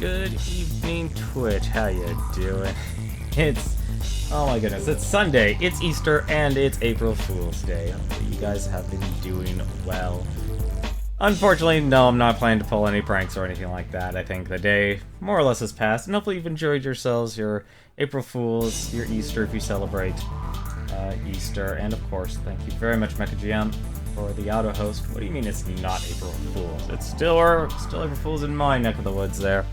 Good evening, Twitch. How you doing? It's, oh my goodness, it's Sunday, it's Easter, and it's April Fool's Day. Hopefully you guys have been doing well. Unfortunately, no, I'm not planning to pull any pranks or anything like that. I think the day more or less has passed, and hopefully you've enjoyed yourselves, your April Fools, your Easter if you celebrate Easter, and of course, thank you very much, MechaGM, for the auto host. What do you mean it's not April Fools? It's still April Fools in my neck of the woods there.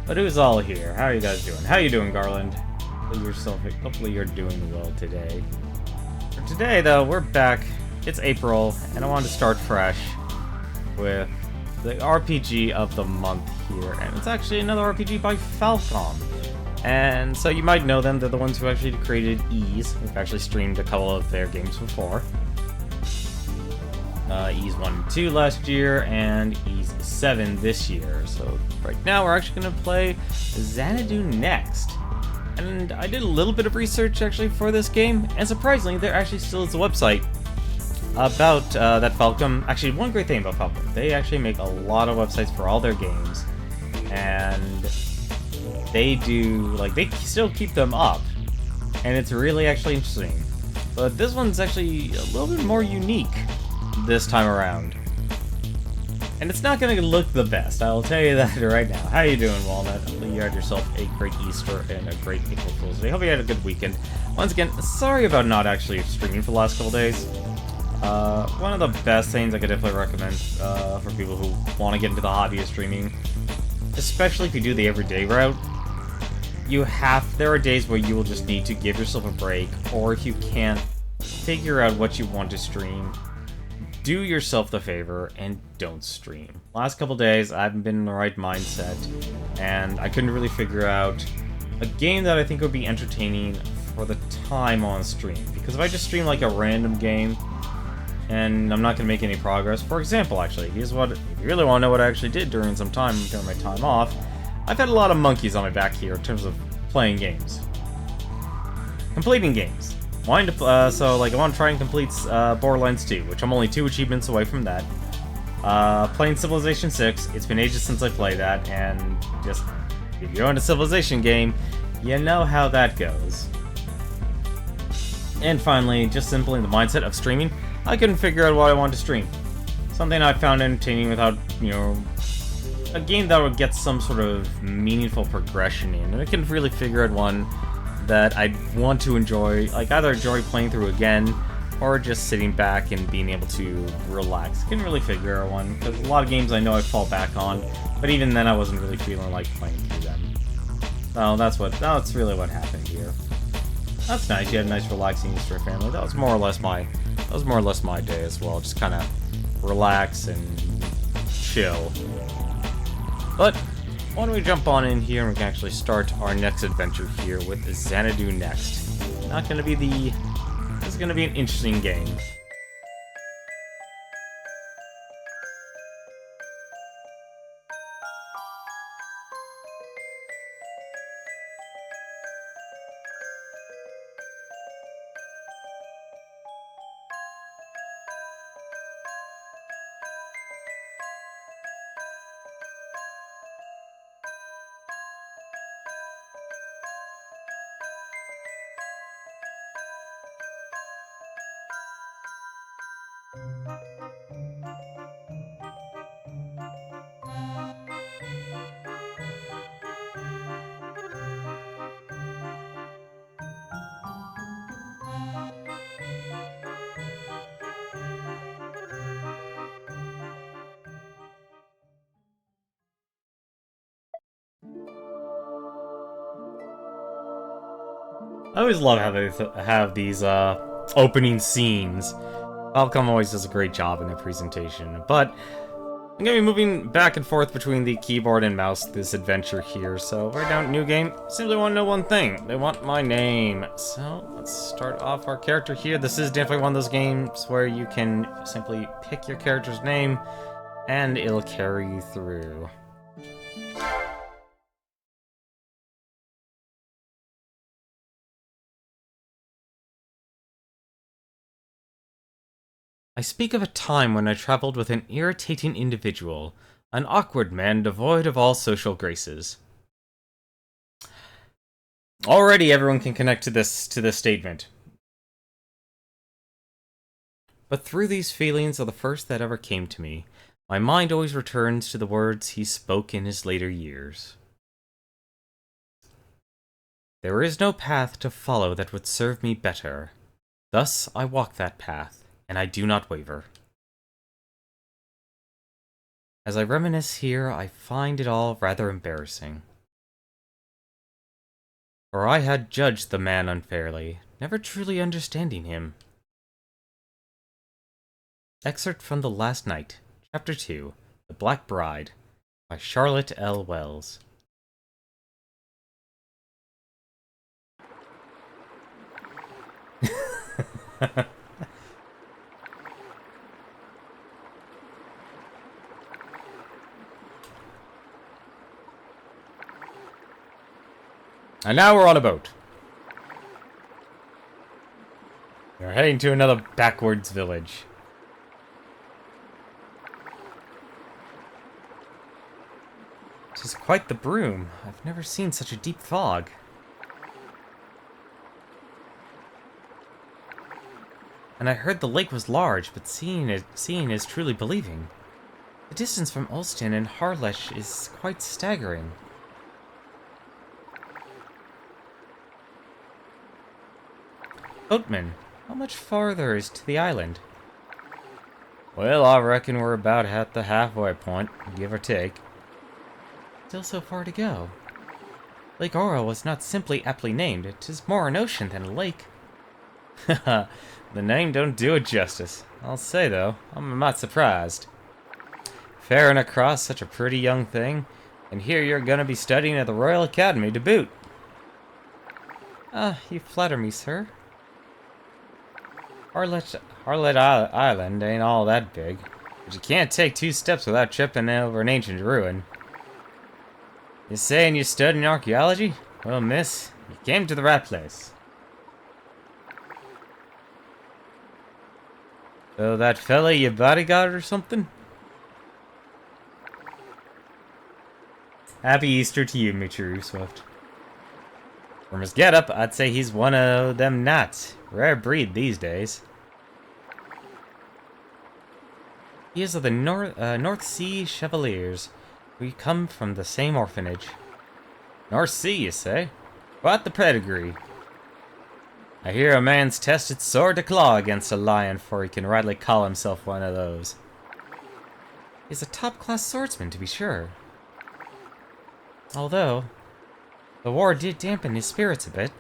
But who's all here? How are you guys doing? How you doing, Garland? Hopefully you're doing well today. For today, though, we're back. It's April, and I wanted to start fresh with the RPG of the month here, and it's actually another RPG by Falcom. And so you might know them, they're the ones who actually created Ys. We've actually streamed a couple of their games before. Ys 1 and 2 last year, and Ys 7 this year. So right now we're actually going to play Xanadu next. And I did a little bit of research actually for this game, and surprisingly there actually still is a website about that Falcom. Actually, one great thing about Falcom, they actually make a lot of websites for all their games, and they still keep them up, and it's really actually interesting. But this one's actually a little bit more unique this time around. And it's not gonna look the best, I'll tell you that right now. How you doing, Walnut? Hopefully you had yourself a great Easter and a great April Fool's Day. Hope you had a good weekend. Once again, sorry about not actually streaming for the last couple days. One of the best things I could definitely recommend for people who want to get into the hobby of streaming, especially if you do the everyday route, there are days where you will just need to give yourself a break, or if you can't figure out what you want to stream, do yourself the favor and don't stream. Last couple days, I haven't been in the right mindset, and I couldn't really figure out a game that I think would be entertaining for the time on stream. Because if I just stream like a random game, and I'm not going to make any progress. For example, actually, here's what, if you really want to know what I actually did during my time off, I've had a lot of monkeys on my back here in terms of playing games. Completing games. I want to try and complete Borderlands 2, which I'm only 2 achievements away from that. Playing Civilization 6, it's been ages since I played that, and just, if you're in a Civilization game, you know how that goes. And finally, just simply in the mindset of streaming, I couldn't figure out what I wanted to stream. Something I found entertaining without, a game that would get some sort of meaningful progression in. And I couldn't really figure out one that I'd want to enjoy, like either enjoy playing through again, or just sitting back and being able to relax. Couldn't really figure out one, because a lot of games I know I fall back on, but even then I wasn't really feeling like playing through them. So that's really what happened here. That's nice. You had a nice relaxing Easter family. That was more or less my day as well. Just kind of relax and chill. But why don't we jump on in here and we can actually start our next adventure here with Xanadu next. This is gonna be an interesting game. I always love how they have these opening scenes. Falcom always does a great job in their presentation, but I'm going to be moving back and forth between the keyboard and mouse this adventure here. So right now, new game, simply want to know one thing. They want my name. So let's start off our character here. This is definitely one of those games where you can simply pick your character's name and it'll carry you through. I speak of a time when I traveled with an irritating individual. An awkward man devoid of all social graces. Already everyone can connect to this statement. But through these feelings are the first that ever came to me. My mind always returns to the words he spoke in his later years. There is no path to follow that would serve me better. Thus I walk that path, and I do not waver. As I reminisce here, I find it all rather embarrassing. For I had judged the man unfairly, never truly understanding him. Excerpt from The Last Night, Chapter 2, The Black Bride, by Charlotte L. Wells. And now we're on a boat. We're heading to another backwards village. It is quite the broom. I've never seen such a deep fog. And I heard the lake was large, but seeing is truly believing. The distance from Ulston and Harlech is quite staggering. Boatman, how much farther is to the island? Well, I reckon we're about at the halfway point, give or take. Still so far to go. Lake Oro was not simply aptly named, it is more an ocean than a lake. Haha, the name don't do it justice. I'll say, though, I'm not surprised. Faring across such a pretty young thing, and here you're gonna be studying at the Royal Academy to boot. Ah, you flatter me, sir. Harlech Island ain't all that big, but you can't take 2 steps without tripping over an ancient ruin. You saying you're studying archaeology? Well, miss, you came to the right place. So that fella your bodyguard or something? Happy Easter to you, Michiru Swift. From his getup, I'd say he's one of them knights. Rare breed these days. He is of the North Sea Chevaliers. We come from the same orphanage. North Sea, you say? Quite the pedigree. I hear a man's tested sword to claw against a lion before he can rightly call himself one of those. He's a top-class swordsman, to be sure. Although, the war did dampen his spirits a bit.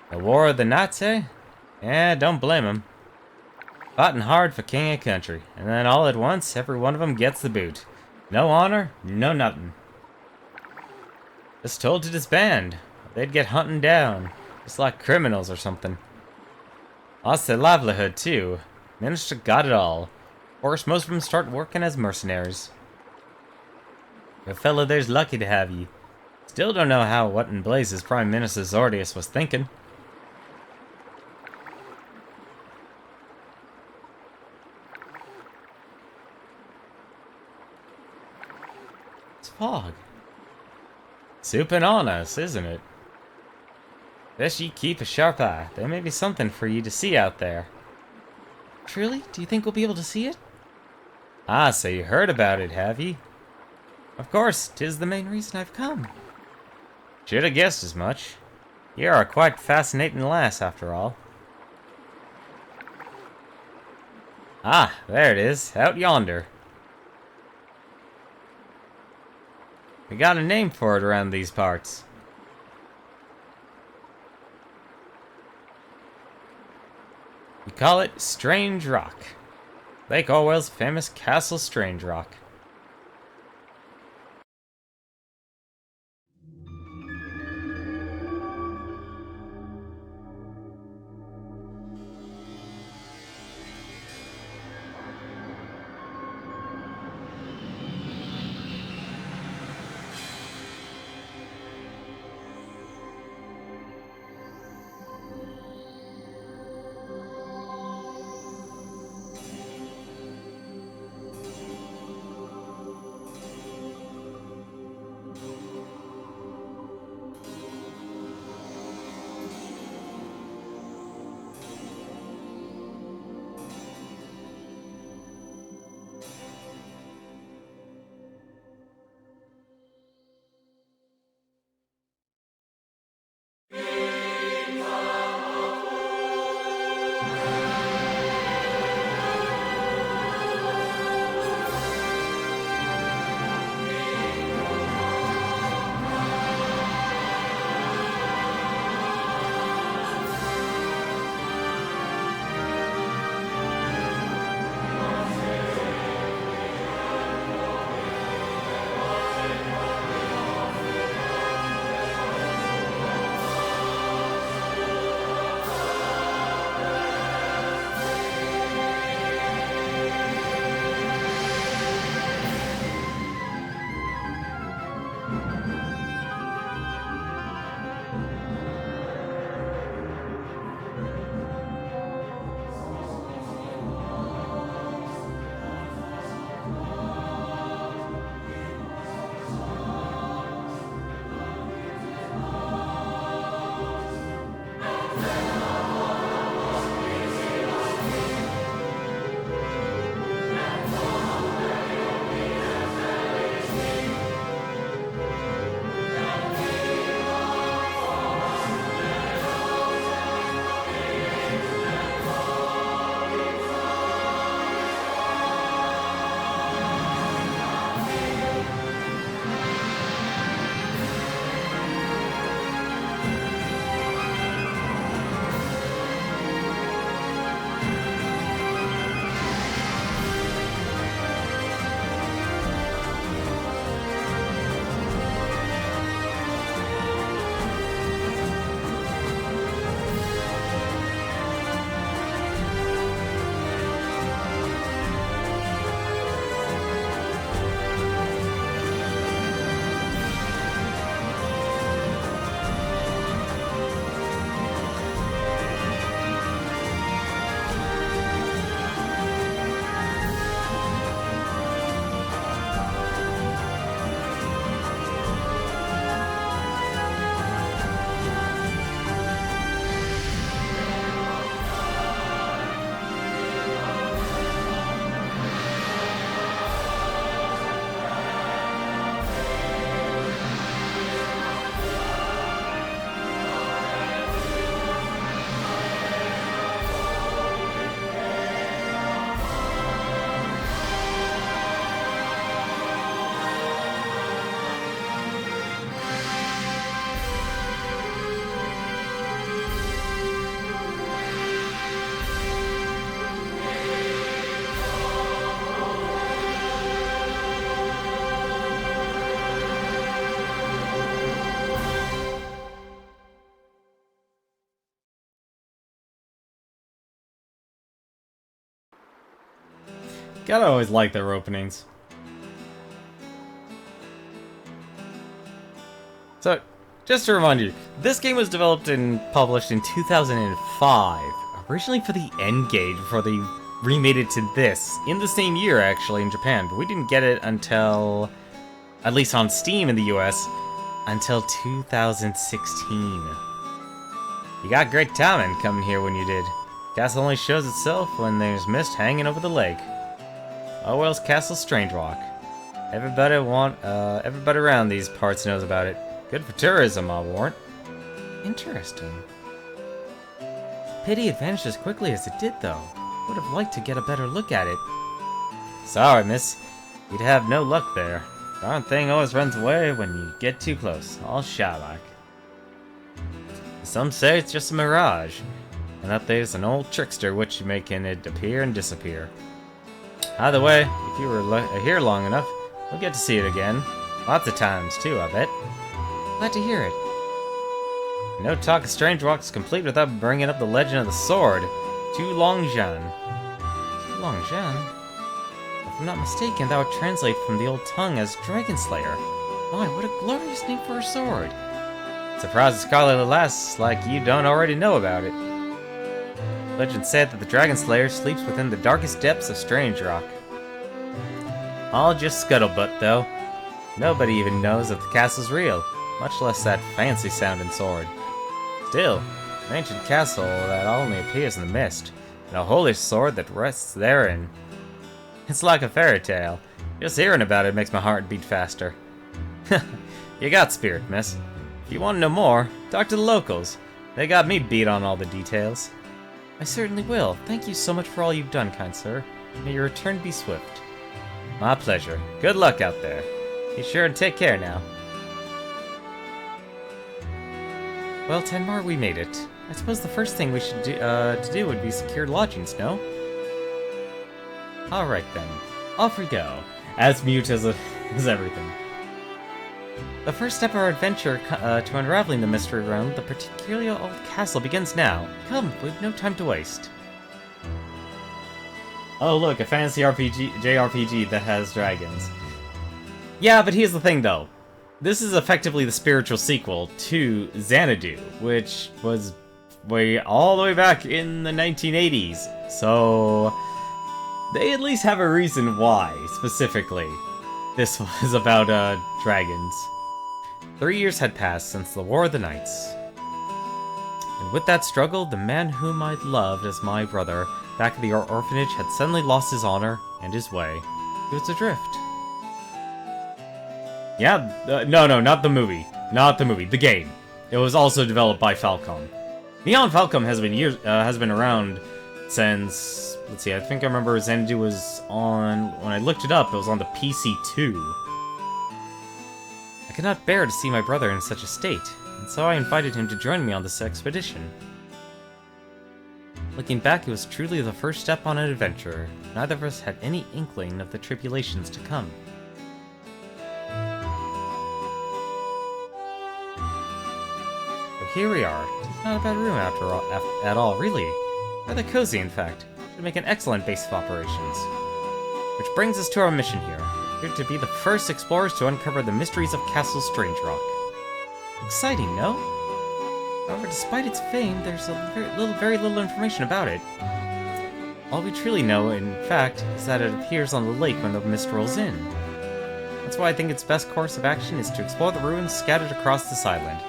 The War of the Knights, eh? Yeah, don't blame him. Fighting hard for king and country, and then all at once, every one of them gets the boot. No honor, no nothing. Just told to disband. They'd get hunting down, just like criminals or something. Lost their livelihood, too. Minister got it all. Of course, most of them start working as mercenaries. Your fellow there's lucky to have ye. Still don't know what in blazes Prime Minister Zordius was thinking. It's fog. Souping on us, isn't it? Best ye keep a sharp eye. There may be something for you to see out there. Truly? Do you think we'll be able to see it? Ah, so you heard about it, have ye? Of course, 'tis the main reason I've come. Should have guessed as much. You're a quite fascinating lass, after all. Ah, there it is, out yonder. We got a name for it around these parts. We call it Strange Rock. Lake Orwell's famous Castle Strange Rock. Gotta always like their openings. So, just to remind you, this game was developed and published in 2005, originally for the N-Gage before they remade it to this, in the same year actually in Japan, but we didn't get it until, at least on Steam in the US, until 2016. You got great timing coming here when you did. Castle only shows itself when there's mist hanging over the lake. Orwell's Castle Strange Rock. Everybody around these parts knows about it. Good for tourism, I'll warrant. Interesting. Pity it vanished as quickly as it did, though. Would have liked to get a better look at it. Sorry, miss. You'd have no luck there. Darn thing always runs away when you get too close, all shy-like. Some say it's just a mirage, and that there's an old trickster which making it appear and disappear. Either way, if you were here long enough, we'll get to see it again. Lots of times, too, I bet. Glad to hear it. No talk of Strange Rock is complete without bringing up the legend of the sword, Tu Long Zhan. Tu Long Zhan? If I'm not mistaken, that would translate from the old tongue as Dragon Slayer. My, what a glorious name for a sword. Surprised the Scarlet Lass like you don't already know about it. Legend said that the Dragon Slayer sleeps within the darkest depths of Strange Rock. All just scuttlebutt, though. Nobody even knows that the castle's real, much less that fancy-sounding sword. Still, an ancient castle that only appears in the mist, and a holy sword that rests therein. It's like a fairy tale. Just hearing about it makes my heart beat faster. You got spirit, miss. If you want to know more, talk to the locals. They got me beat on all the details. I certainly will. Thank you so much for all you've done, kind sir. May your return be swift. My pleasure. Good luck out there. Be sure to take care now. Well, Tenmar, we made it. I suppose the first thing we should do would be secure lodgings, no? Alright then. Off we go. As mute as everything. The first step of our adventure to unraveling the mystery around the particularly old castle begins now. Come, we've no time to waste. Oh look, a fantasy JRPG that has dragons. Yeah, but here's the thing though. This is effectively the spiritual sequel to Xanadu, which was all the way back in the 1980s. So they at least have a reason why, specifically, this was about dragons. 3 years had passed since the War of the Knights. And with that struggle, the man whom I'd loved as my brother back at the orphanage had suddenly lost his honor and his way. He was adrift. Yeah, no, not the movie. Not the movie, the game. It was also developed by Falcom. Neon Falcom has been around since, let's see, I think I remember Xanadu was on, when I looked it up, it was on the PC2. I could not bear to see my brother in such a state, and so I invited him to join me on this expedition. Looking back, it was truly the first step on an adventure. Neither of us had any inkling of the tribulations to come. But here we are. It's not a bad room at all, really. Rather cozy, in fact. Should make an excellent base of operations. Which brings us to our mission here. We're to be the first explorers to uncover the mysteries of Castle Strange Rock. Exciting, no? However, despite its fame, there's very little information about it. All we truly know, in fact, is that it appears on the lake when the mist rolls in. That's why I think its best course of action is to explore the ruins scattered across this island.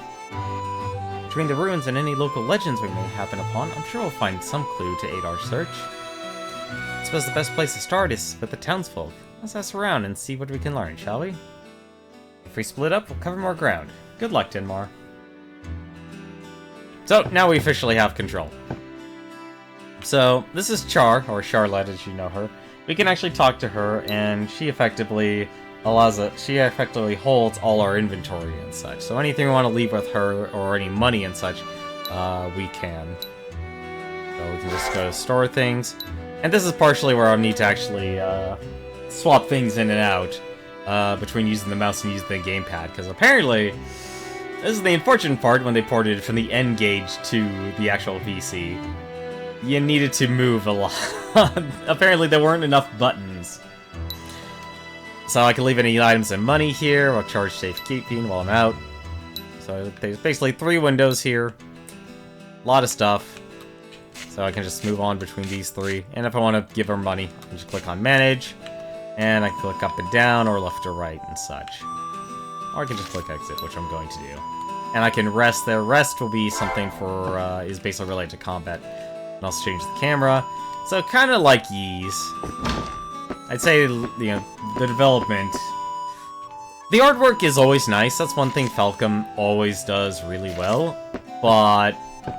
Between the ruins and any local legends we may happen upon, I'm sure we'll find some clue to aid our search. I suppose the best place to start is with the townsfolk. Let's ask around and see what we can learn, shall we? If we split up, we'll cover more ground. Good luck, Tenmar. So, now we officially have control. So, this is Char, or Charlotte as you know her. We can actually talk to her, and she effectively holds all our inventory and such. So anything we want to leave with her, or any money and such, we can. So we can just go store things. And this is partially where I'll need to actually swap things in and out between using the mouse and using the gamepad, because apparently this is the unfortunate part when they ported it from the N-Gage to the actual PC. You needed to move a lot. Apparently there weren't enough buttons So I can leave any items and money here, or charge safekeeping while I'm out. So there's basically 3 windows here. A lot of stuff. So I can just move on between these 3. And if I want to give her money, I can just click on Manage. And I can click up and down, or left or right, and such. Or I can just click Exit, which I'm going to do. And I can rest there. Rest will be something for, is basically related to combat. And also change the camera. So kind of like Ys. I'd say, you know, the development... The artwork is always nice. That's one thing Falcom always does really well. But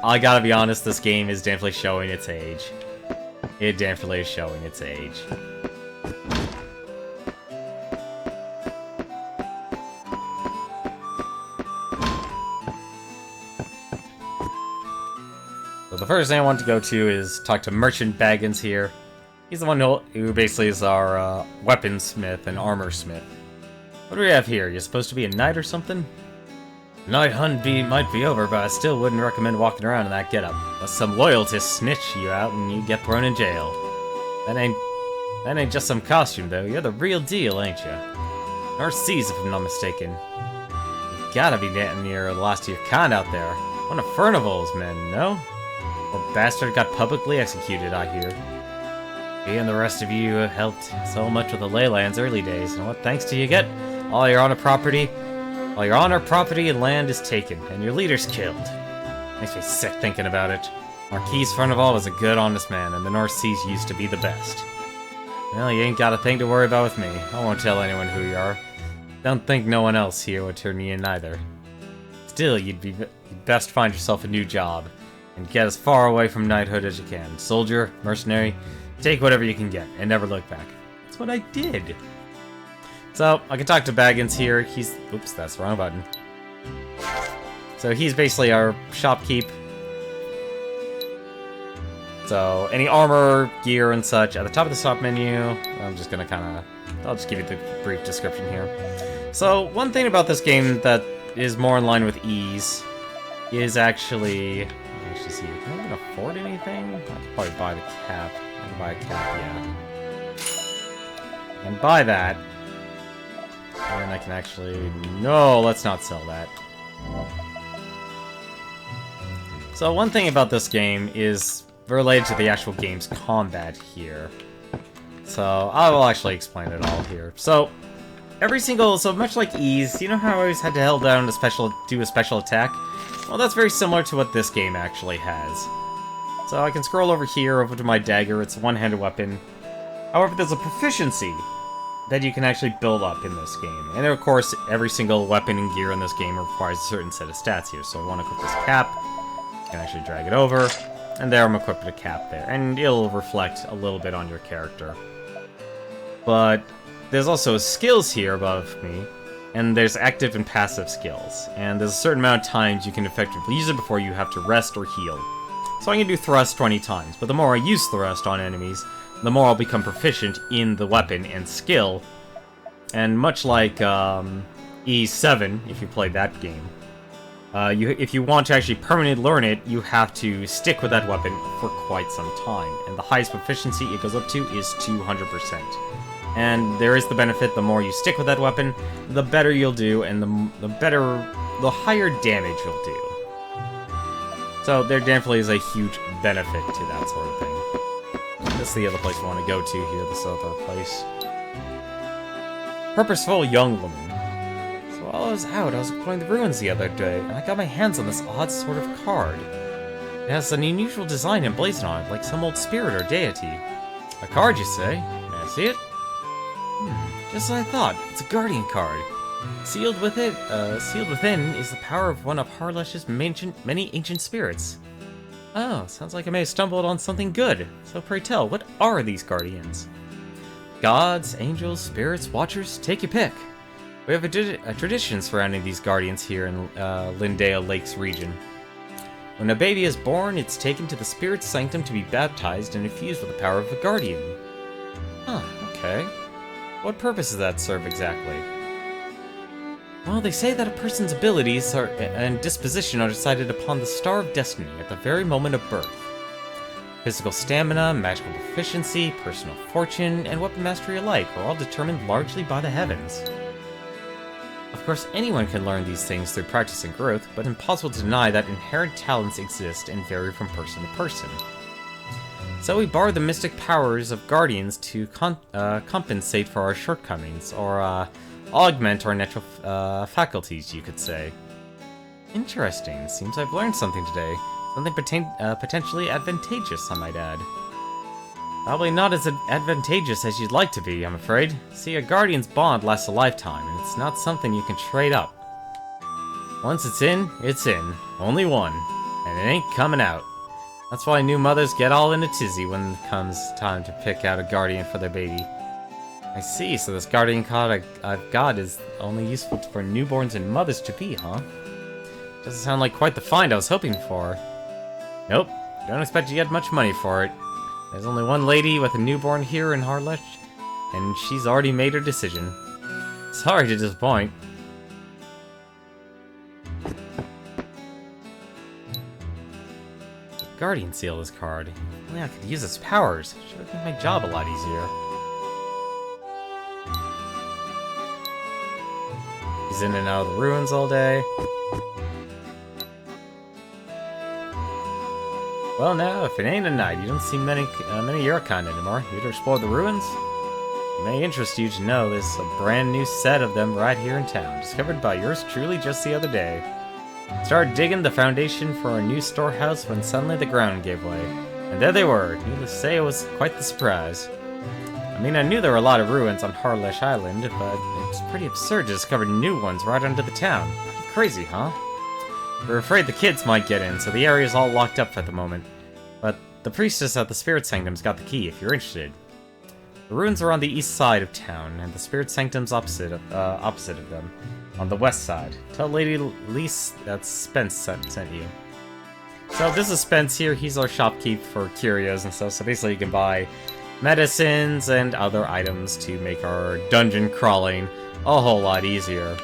I gotta be honest, this game is definitely showing its age. It definitely is showing its age. So the first thing I want to go to is talk to Merchant Baggins here. He's the one who basically is our weaponsmith and armor smith. What do we have here? You're supposed to be a knight or something? Night hunt might be over, but I still wouldn't recommend walking around in that getup. Unless some loyalists snitch you out and you get thrown in jail. That ain't just some costume, though. You're the real deal, ain't you? North Seas, if I'm not mistaken. You gotta be getting near the last of your kind out there. One of Furnival's men, no? Poor bastard got publicly executed, I hear. He and the rest of you helped so much with the Leyland's early days, and what thanks do you get? All your honor property and land is taken, and your leader's killed. Makes me sick thinking about it. Marquis Furnival was a good, honest man, and the North Seas used to be the best. Well, you ain't got a thing to worry about with me. I won't tell anyone who you are. Don't think no one else here would turn you in either. Still, you'd best find yourself a new job, and get as far away from knighthood as you can. Soldier, mercenary, take whatever you can get, and never look back. That's what I did. So, I can talk to Baggins here. He's... Oops, that's the wrong button. So, he's basically our shopkeep. So, any armor, gear, and such, at the top of the shop menu, I'm just gonna I'll just give you the brief description here. So, one thing about this game that is more in line with Ys is actually... Let me see, can I even afford anything? I could probably buy the cap. I can buy a cap, yeah. I can buy that. And I can actually... No, let's not sell that. So one thing about this game is related to the actual game's combat here. So I will actually explain it all here. So much like Ys, you know how I always had to hold down do a special attack? Well, that's very similar to what this game actually has. So I can scroll over here, over to my dagger. It's a one-handed weapon. However, there's a proficiency that you can actually build up in this game. And of course, every single weapon and gear in this game requires a certain set of stats here. So I want to equip this cap. I can actually drag it over. And there I'm equipped with a cap there. And it'll reflect a little bit on your character. But there's also skills here above me. And there's active and passive skills. And there's a certain amount of times you can effectively use it before you have to rest or heal. So I can do thrust 20 times. But the more I use thrust on enemies, the more I'll become proficient in the weapon and skill. And much like E7, if you played that game, if you want to actually permanently learn it, you have to stick with that weapon for quite some time. And the highest proficiency it goes up to is 200%. And there is the benefit, the more you stick with that weapon, the better you'll do, and the higher damage you'll do. So there definitely is a huge benefit to that sort of thing. This is the other place we want to go to here, this other place. Purposeful young woman. So while I was out, I was exploring the ruins the other day, and I got my hands on this odd sort of card. It has an unusual design emblazoned on it, like some old spirit or deity. A card, you say? May I see it? Just as I thought. It's a guardian card. Sealed within is the power of one of Harlesh's many ancient spirits. Oh, sounds like I may have stumbled on something good. So pray tell, what are these guardians? Gods, angels, spirits, watchers, take your pick. We have a tradition surrounding these guardians here in Lindale Lakes region. When a baby is born, it's taken to the spirit's sanctum to be baptized and infused with the power of a guardian. Huh, okay. What purpose does that serve exactly? Well, they say that a person's abilities and disposition are decided upon the star of destiny at the very moment of birth. Physical stamina, magical proficiency, personal fortune, and weapon mastery alike are all determined largely by the heavens. Of course, anyone can learn these things through practice and growth, but impossible to deny that inherent talents exist and vary from person to person. So we borrow the mystic powers of guardians to compensate for our shortcomings, or augment our natural faculties, you could say. Interesting. Seems I've learned something today. Something potentially advantageous, I might add. Probably not as advantageous as you'd like to be, I'm afraid. See, a guardian's bond lasts a lifetime, and it's not something you can trade up. Once it's in, it's in. Only one. And it ain't coming out. That's why new mothers get all in a tizzy when it comes time to pick out a guardian for their baby. I see, so this guardian card I've got is only useful for newborns and mothers to be, huh? Doesn't sound like quite the find I was hoping for. Nope, don't expect to get much money for it. There's only one lady with a newborn here in Harlech, and she's already made her decision. Sorry to disappoint. The Guardian seal this card. If only I could use its powers. Should have made my job a lot easier. He's in and out of the ruins all day. Well, now, if it ain't a night, you don't see many your kind anymore. Here to explore the ruins? It may interest you to know there's a brand new set of them right here in town, discovered by yours truly just the other day. Started digging the foundation for our new storehouse when suddenly the ground gave way. And there they were. Needless to say, it was quite the surprise. I mean, I knew there were a lot of ruins on Harlech Island, but it's pretty absurd to discover new ones right under the town. Pretty crazy, huh? We're afraid the kids might get in, so the area's all locked up at the moment. But the priestess at the Spirit Sanctum's got the key, if you're interested. The ruins are on the east side of town, and the Spirit Sanctum's opposite of them, on the west side. Tell Lady Lise that Spence sent you. So this is Spence here. He's our shopkeep for curios and stuff. So basically you can buy medicines and other items to make our dungeon crawling a whole lot easier.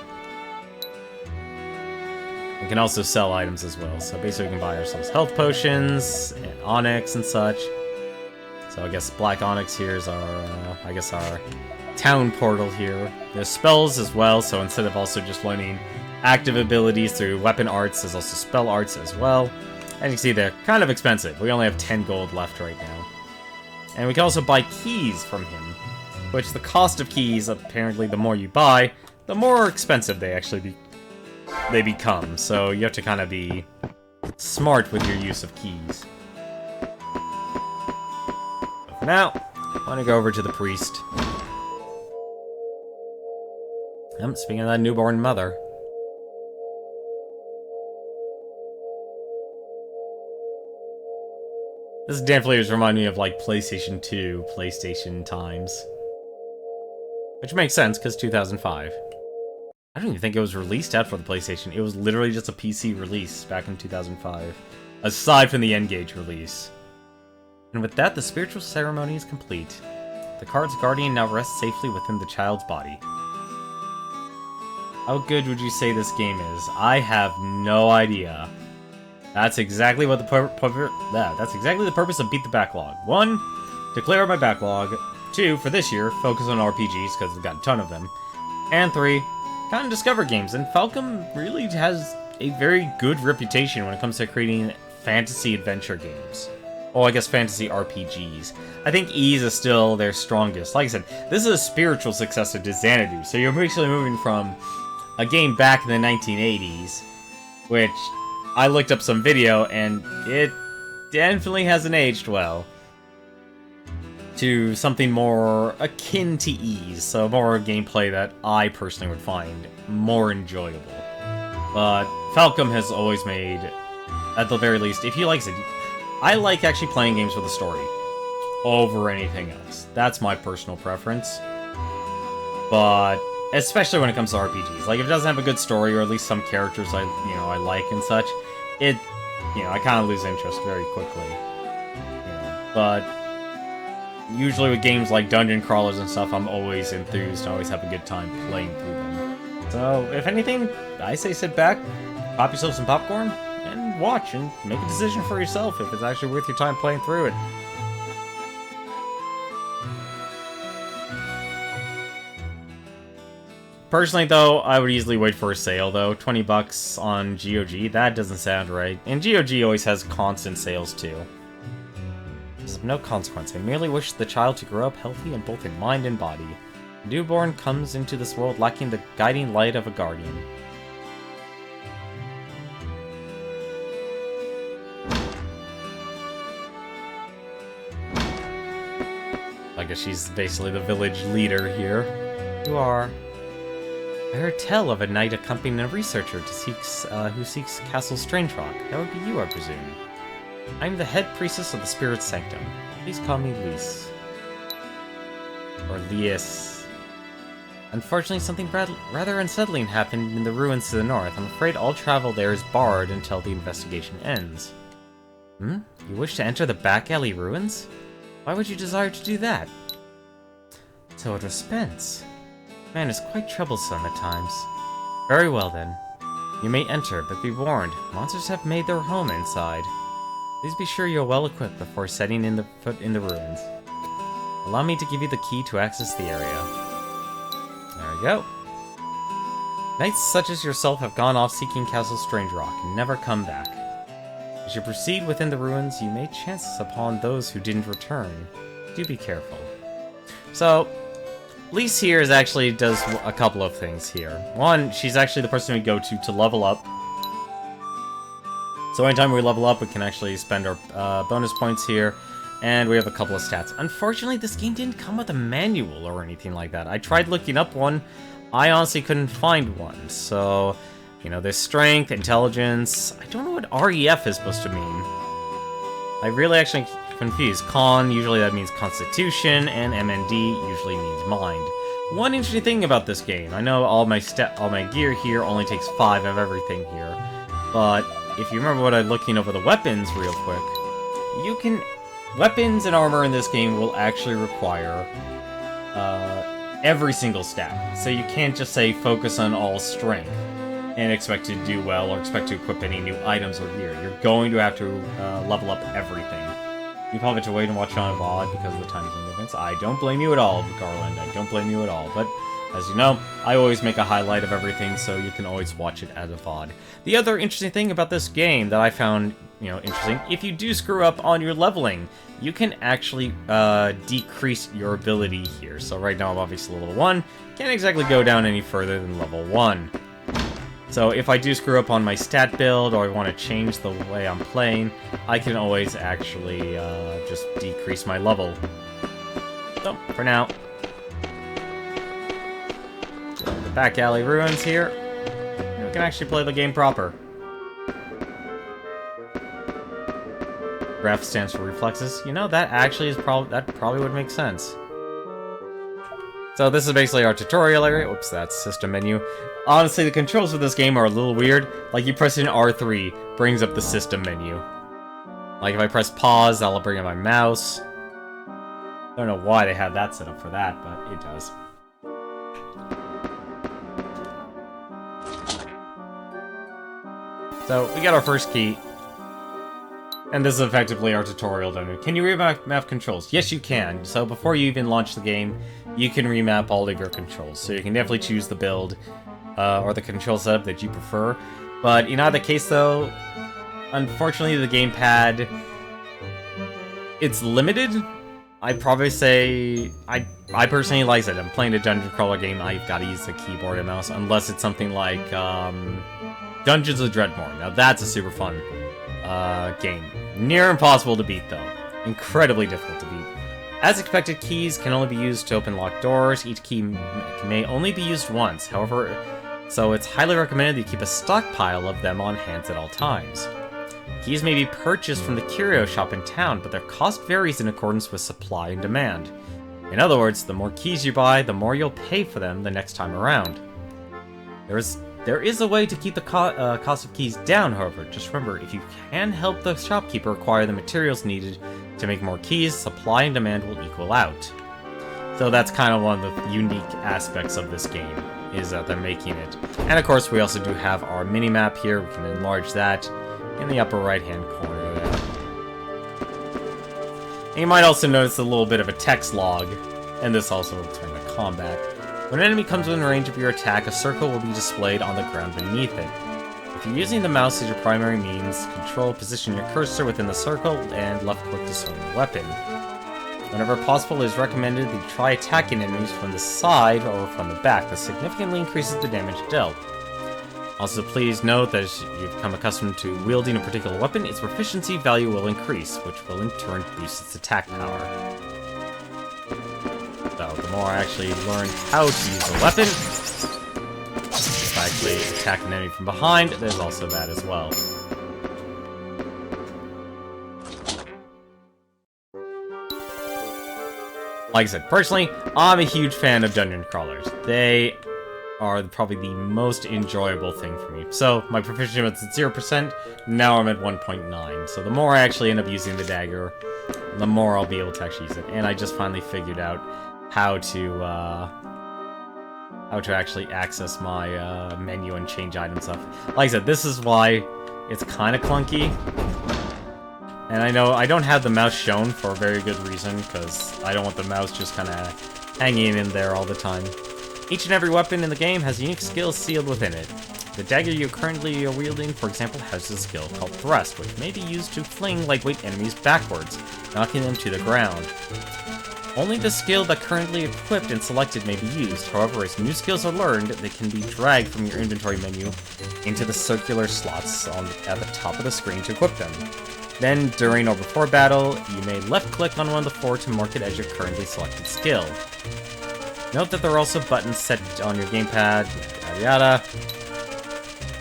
We can also sell items as well, so basically we can buy ourselves health potions, and onyx and such. So I guess black onyx here is our, our town portal here. There's spells as well, so instead of also just learning active abilities through weapon arts, there's also spell arts as well. As you can see, they're kind of expensive. We only have 10 gold left right now. And we can also buy keys from him, which the cost of keys, apparently the more you buy, the more expensive they actually become, so you have to kind of be smart with your use of keys. But for now, I want to go over to the priest. Speaking of that newborn mother. This definitely was reminding me of like PlayStation 2, PlayStation times. Which makes sense, because 2005. I don't even think it was released out for the PlayStation. It was literally just a PC release back in 2005. Aside from the N-Gage release. And with that, the spiritual ceremony is complete. The card's guardian now rests safely within the child's body. How good would you say this game is? I have no idea. That's exactly what that's exactly the purpose of Beat the Backlog. 1, to clear out my backlog. 2, for this year, focus on RPGs, because we've got a ton of them. And 3, kind of discover games, and Falcom really has a very good reputation when it comes to creating fantasy adventure games. Oh, I guess fantasy RPGs. I think Ys is still their strongest. Like I said, this is a spiritual successor to Xanadu, so you're basically moving from a game back in the 1980s, which I looked up some video, and it definitely hasn't aged well, to something more akin to Ys, so more gameplay that I personally would find more enjoyable. But Falcom has always made, at the very least, if you like it, I like actually playing games with a story over anything else. That's my personal preference. But especially when it comes to RPGs, like if it doesn't have a good story or at least some characters I like and such, I kind of lose interest very quickly. But usually with games like dungeon crawlers and stuff, I'm always enthused. I always have a good time playing through them. So if anything, I say sit back, pop yourself some popcorn, and watch and make a decision for yourself if it's actually worth your time playing through it. Personally, though, I would easily wait for a sale, though. 20 bucks on GOG, that doesn't sound right. And GOG always has constant sales, too. This is of no consequence. I merely wish the child to grow up healthy in both in mind and body. The newborn comes into this world lacking the guiding light of a guardian. I guess she's basically the village leader here. You are... I heard tell of a knight accompanying a researcher who seeks Castle Strangerock. That would be you, I presume. I'm the head priestess of the Spirit Sanctum. Please call me Lise. Or Lies. Unfortunately, something rather unsettling happened in the ruins to the north. I'm afraid all travel there is barred until the investigation ends. You wish to enter the back alley ruins? Why would you desire to do that? So it was Spence. Man is quite troublesome at times. Very well then. You may enter, but be warned, monsters have made their home inside. Please be sure you're well equipped before setting foot in the ruins. Allow me to give you the key to access the area. There we go. Knights such as yourself have gone off seeking Castle Strangerock and never come back. As you proceed within the ruins, you may chance upon those who didn't return. Do be careful. So, Lise here does a couple of things here. One, she's actually the person we go to level up. So anytime we level up, we can actually spend our bonus points here, and we have a couple of stats. Unfortunately, this game didn't come with a manual or anything like that. I tried looking up one, I honestly couldn't find one. So, you know, there's strength, intelligence. I don't know what REF is supposed to mean. I really actually confused. Con, usually that means Constitution, and MND usually means Mind. One interesting thing about this game, I know all my gear here only takes 5 of everything here, but if you remember what I'm looking over the weapons real quick, weapons and armor in this game will actually require every single stat. So you can't just say focus on all strength and expect to do well or expect to equip any new items or gear. You're going to have to level up everything. You probably have to wait and watch it on a VOD because of the time zone difference. I don't blame you at all, Garland. I don't blame you at all. But, as you know, I always make a highlight of everything, so you can always watch it as a VOD. The other interesting thing about this game that I found, interesting, if you do screw up on your leveling, you can actually decrease your ability here. So right now I'm obviously level 1. Can't exactly go down any further than level 1. So if I do screw up on my stat build, or I want to change the way I'm playing, I can always actually just decrease my level. So, for now, the back alley ruins here. We can actually play the game proper. Ref stands for reflexes. You know, that actually is probably would make sense. So this is basically our tutorial area. Oops, that's system menu. Honestly, the controls for this game are a little weird. Like, you press in R3, brings up the system menu. Like, if I press pause, that'll bring up my mouse. I don't know why they have that set up for that, but it does. So, we got our first key. And this is effectively our tutorial done. Can you remap controls? Yes, you can. So before you even launch the game, you can remap all of your controls. So you can definitely choose the build or the control setup that you prefer. But in either case, though, unfortunately, the gamepad, it's limited. I'd probably say, I personally like it. I'm playing a dungeon crawler game, I've got to use the keyboard and mouse, unless it's something like Dungeons of Dreadmore. Now that's a super fun game. Near impossible to beat, though. Incredibly difficult to beat. As expected, keys can only be used to open locked doors. Each key may only be used once, however, so it's highly recommended that you keep a stockpile of them on hand at all times. Keys may be purchased from the curio shop in town, but their cost varies in accordance with supply and demand. In other words, the more keys you buy, the more you'll pay for them the next time around. There is a way to keep the cost of keys down, however. Just remember, if you can help the shopkeeper acquire the materials needed to make more keys, supply and demand will equal out. So that's kind of one of the unique aspects of this game, is that they're making it. And of course, we also do have our mini-map here. We can enlarge that. in the upper right-hand corner there. And you might also notice a little bit of a text log, and this also will turn to combat. When an enemy comes within range of your attack, a circle will be displayed on the ground beneath it. If you're using the mouse as your primary means, control, position your cursor within the circle, and left-click to swing the weapon. Whenever possible, it is recommended that you try attacking enemies from the side or from the back. This significantly increases the damage dealt. Also, please note that as you've become accustomed to wielding a particular weapon, its proficiency value will increase, which will in turn boost its attack power. So, the more I actually learn how to use the weapon, if I actually attack an enemy from behind, there's also that as well. Like I said, personally, I'm a huge fan of dungeon crawlers. They are probably the most enjoyable thing for me. So, my proficiency was at 0%, now I'm at 1.9. So the more I actually end up using the dagger, the more I'll be able to actually use it. And I just finally figured out how to actually access my menu and change item stuff. Like I said, this is why it's kind of clunky. And I know I don't have the mouse shown for a very good reason, because I don't want the mouse just kind of hanging in there all the time. Each and every weapon in the game has unique skills sealed within it. The dagger you currently are wielding, for example, has a skill called Thrust, which may be used to fling lightweight enemies backwards, knocking them to the ground. Only the skill that currently equipped and selected may be used. However, as new skills are learned, they can be dragged from your inventory menu into the circular slots at the top of the screen to equip them. Then, during or before battle, you may left-click on one of the four to mark it as your currently selected skill. Note that there are also buttons set on your gamepad, yada yada.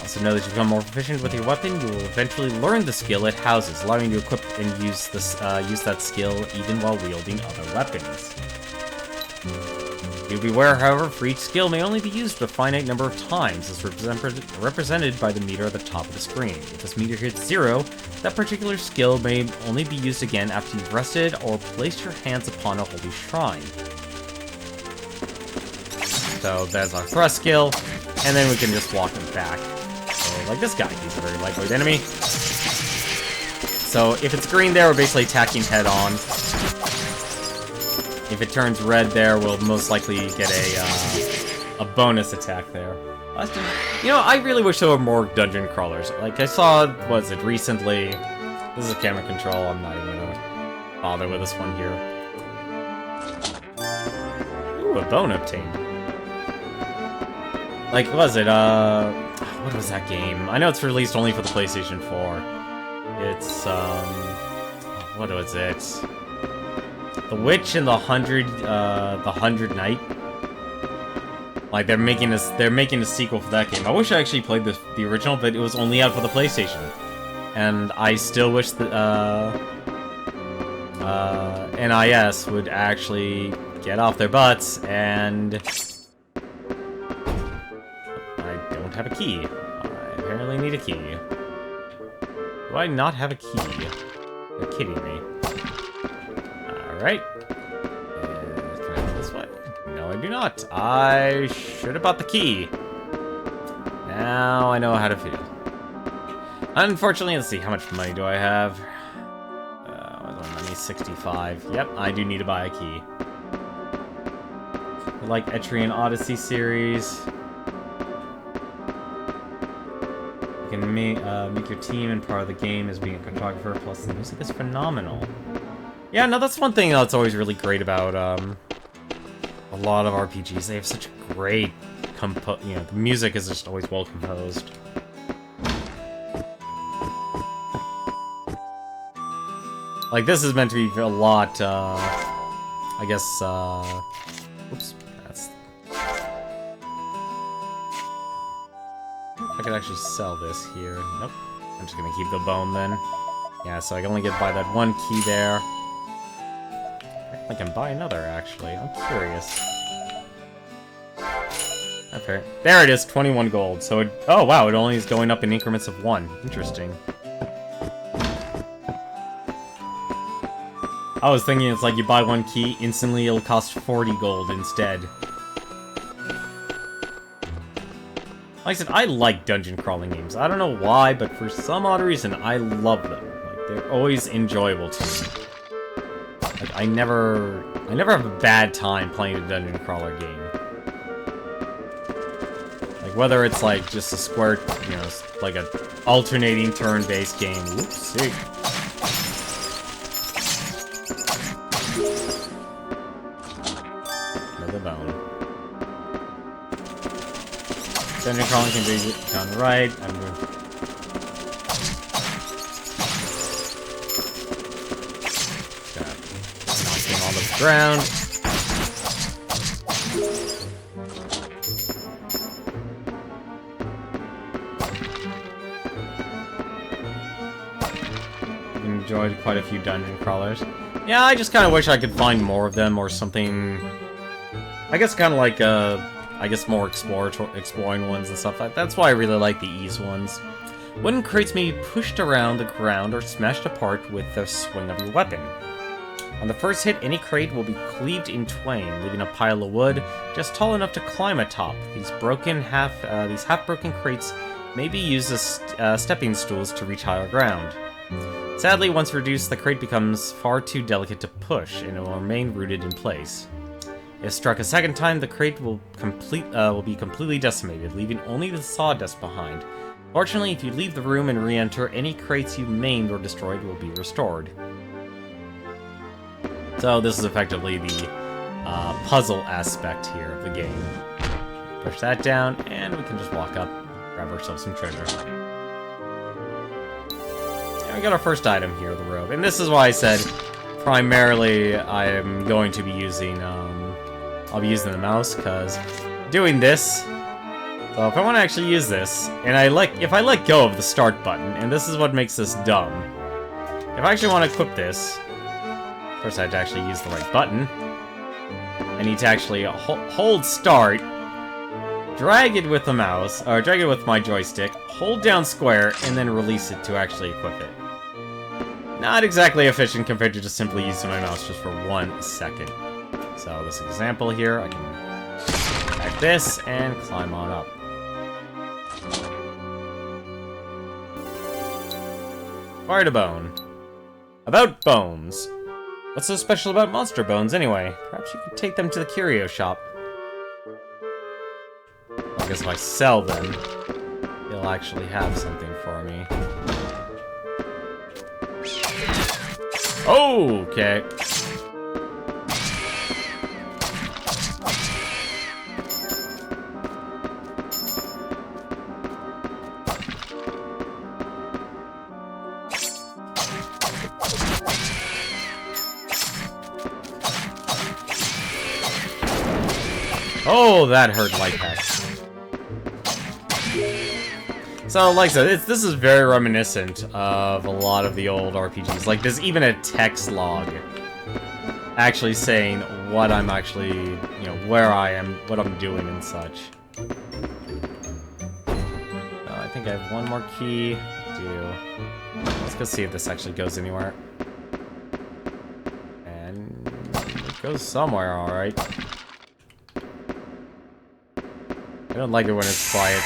Also know that as you become more proficient with your weapon, you will eventually learn the skill it houses, allowing you to equip and use that skill even while wielding other weapons. Do beware, however, for each skill may only be used a finite number of times, as represented by the meter at the top of the screen. If this meter hits 0, that particular skill may only be used again after you've rested or placed your hands upon a holy shrine. So that's our thrust skill, and then we can just walk him back. So, like this guy, he's a very lightweight enemy. So if it's green there, we're basically attacking head on. If it turns red there, we'll most likely get a bonus attack there. You know, I really wish there were more dungeon crawlers. Like, I saw, what is it, recently? This is a camera control, I'm not even gonna bother with this one here. Ooh, a bone obtained. Like, what was it, what was that game? I know it's released only for the PlayStation 4. It's, what was it? The Witch and the Hundred Knight. Like, they're making a sequel for that game. I wish I actually played the original, but it was only out for the PlayStation. And I still wish that, NIS would actually get off their butts and... I don't have a key. I apparently need a key. Do I not have a key? You're kidding me. Alright. Can I go this way? No, I do not. I should have bought the key. Now I know how to feel. Unfortunately, let's see, how much money do I have? Money 65. Yep, I do need to buy a key. Like Etrian Odyssey series. You can make your team and part of the game as being a cartographer, plus the music is phenomenal. Yeah, no, that's one thing that's always really great about a lot of RPGs. They have such great the music is just always well composed. Like, this is meant to be a lot, I guess, oops, that's... I could actually sell this here. Nope. I'm just gonna keep the bone then. Yeah, so I can only buy that one key there. I can buy another, actually. I'm curious. Okay. There it is, 21 gold. So it... Oh, wow, it only is going up in increments of 1. Interesting. I was thinking it's like you buy one key, instantly it'll cost 40 gold instead. Like I said, I like dungeon crawling games. I don't know why, but for some odd reason, I love them. Like, they're always enjoyable to me. Like, I never have a bad time playing a dungeon crawler game. Like, whether it's like just a square, you know, like a alternating turn-based game. Whoopsie. Another bone. Dungeon crawling can be done right. I'm going to... knock him on the ground. Enjoyed quite a few dungeon crawlers. Yeah, I just kind of wish I could find more of them or something. I guess kind of like, I guess more exploring ones and stuff. That's why I really like the ease ones. Wooden crates may be pushed around the ground or smashed apart with the swing of your weapon. On the first hit, any crate will be cleaved in twain, leaving a pile of wood just tall enough to climb atop. These half-broken crates may be used as stepping stools to reach higher ground. Sadly, once reduced, the crate becomes far too delicate to push, and it will remain rooted in place. If struck a second time, the crate will be completely decimated, leaving only the sawdust behind. Fortunately, if you leave the room and re-enter, any crates you maimed or destroyed will be restored. So this is effectively the puzzle aspect here of the game. Push that down, and we can just walk up, grab ourselves some treasure. And we got our first item here, the robe. And this is why I said, primarily, I am going to be using, I'll be using the mouse, because doing this, so if I want to actually use this, and if I let go of the start button, and this is what makes this dumb, if I actually want to equip this, first I have to actually use the right button. I need to actually hold start, drag it with the mouse, or drag it with my joystick, hold down square, and then release it to actually equip it. Not exactly efficient compared to just simply using my mouse just for 1 second. So this example here, I can attack this and climb on up. Acquired a bone. About bones. What's so special about monster bones anyway? Perhaps you could take them to the curio shop. I guess if I sell them, they'll actually have something for me. Oh, okay. Oh, that hurt like heck. So, like I said, this is very reminiscent of a lot of the old RPGs. Like, there's even a text log actually saying what I'm actually, you know, where I am, what I'm doing and such. I think I have one more key to do. Let's go see if this actually goes anywhere. And it goes somewhere, alright. I don't like it when it's quiet.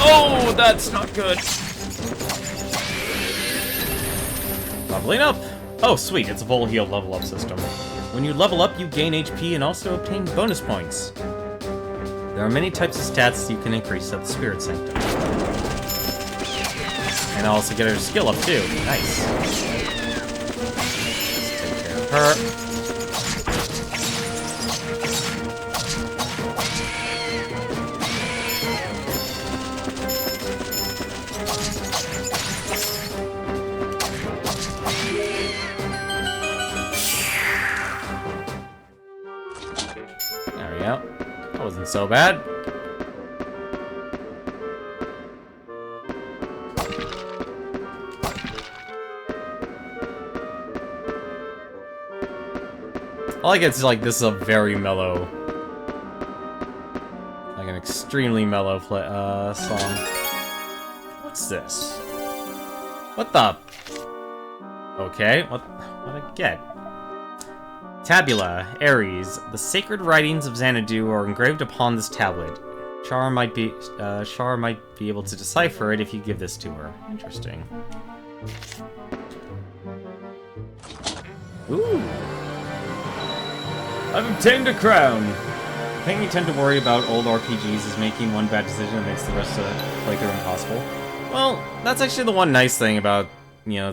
Oh, that's not good. Leveling up. Oh, sweet. It's a full heal level up system. When you level up, you gain HP and also obtain bonus points. There are many types of stats you can increase at the Spirit Sanctum. And also get her skill up too. Nice. Let's take care of her. That wasn't so bad. I like it's like this is a very mellow, like an extremely mellow song. What's this? What the? Okay, what I get? Tabula, Ares. The sacred writings of Xanadu are engraved upon this tablet. Shar might be able to decipher it if you give this to her. Interesting. Ooh. I've obtained a crown. The thing you tend to worry about old RPGs is making one bad decision that makes the rest of the playthrough impossible. Well, that's actually the one nice thing about,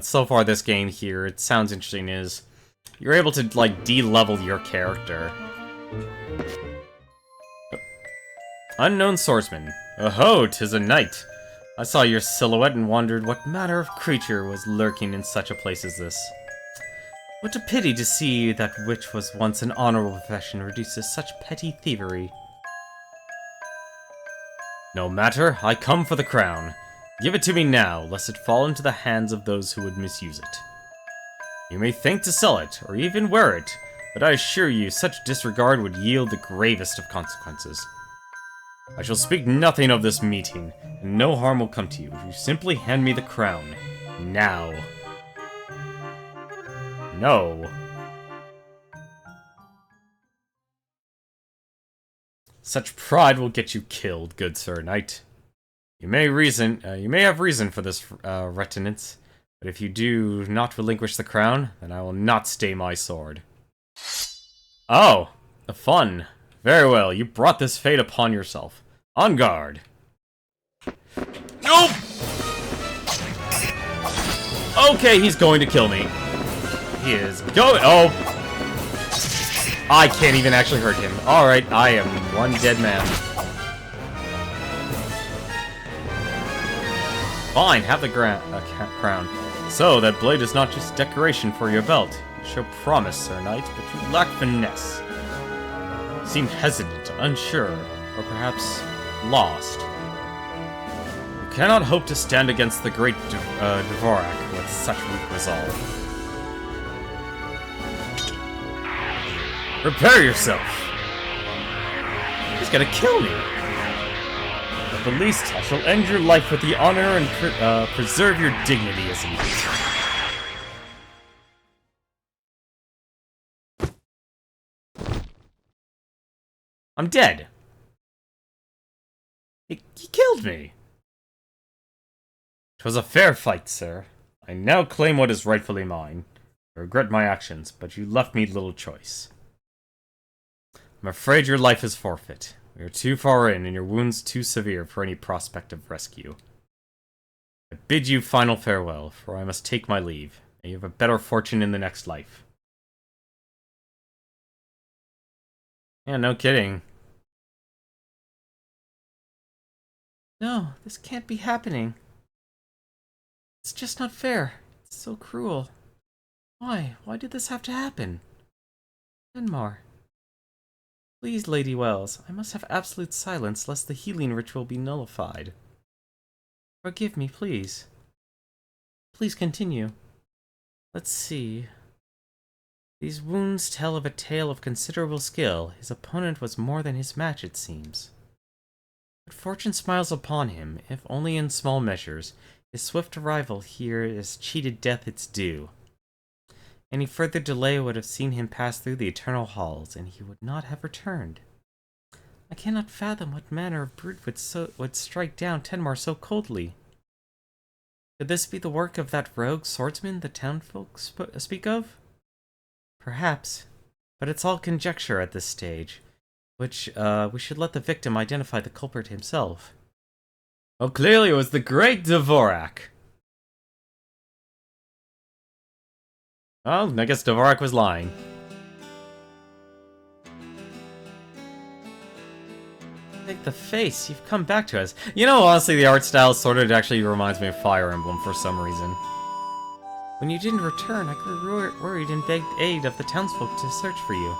so far this game here, it sounds interesting, is you're able to, like, de-level your character. Unknown swordsman. Oh-ho, 'tis a knight. I saw your silhouette and wondered what manner of creature was lurking in such a place as this. What a pity to see that which was once an honorable profession reduced to such petty thievery. No matter, I come for the crown. Give it to me now, lest it fall into the hands of those who would misuse it. You may think to sell it, or even wear it, but I assure you such disregard would yield the gravest of consequences. I shall speak nothing of this meeting, and no harm will come to you if you simply hand me the crown. Now. No. Such pride will get you killed, good Sir Knight. You may have reason for this reticence, but if you do not relinquish the crown, then I will not stay my sword. Oh, the fun. Very well, you brought this fate upon yourself. On guard. Nope! Okay, he's going to kill me. He is going. Oh! I can't even actually hurt him. Alright, I am one dead man. Fine, have the crown. So, that blade is not just decoration for your belt. You show promise, Sir Knight, but you lack finesse. You seem hesitant, unsure, or perhaps lost. You cannot hope to stand against the great Dvorak with such weak resolve. Prepare yourself! He's gonna kill me! At the least, I shall end your life with the honor and preserve your dignity as a youth. I'm dead! He killed me! 'Twas a fair fight, sir. I now claim what is rightfully mine. I regret my actions, but you left me little choice. I'm afraid your life is forfeit. We are too far in, and your wounds too severe for any prospect of rescue. I bid you final farewell, for I must take my leave. May you have a better fortune in the next life. Yeah, no kidding. No, this can't be happening. It's just not fair. It's so cruel. Why? Why did this have to happen? Denmar. Please, Lady Wells, I must have absolute silence lest the healing ritual be nullified. Forgive me, please. Please continue. Let's see. These wounds tell of a tale of considerable skill. His opponent was more than his match, it seems. But fortune smiles upon him, if only in small measures. His swift arrival here is cheated death its due. Any further delay would have seen him pass through the eternal halls, and he would not have returned. I cannot fathom what manner of brute would strike down Tenmar so coldly. Could this be the work of that rogue swordsman the townfolk speak of? Perhaps, but it's all conjecture at this stage, which we should let the victim identify the culprit himself. Oh, clearly it was the great Dvorak. Well, I guess Dvorak was lying. Take the face, you've come back to us. You know, honestly, the art style sort of actually reminds me of Fire Emblem for some reason. When you didn't return, I grew worried and begged aid of the townsfolk to search for you.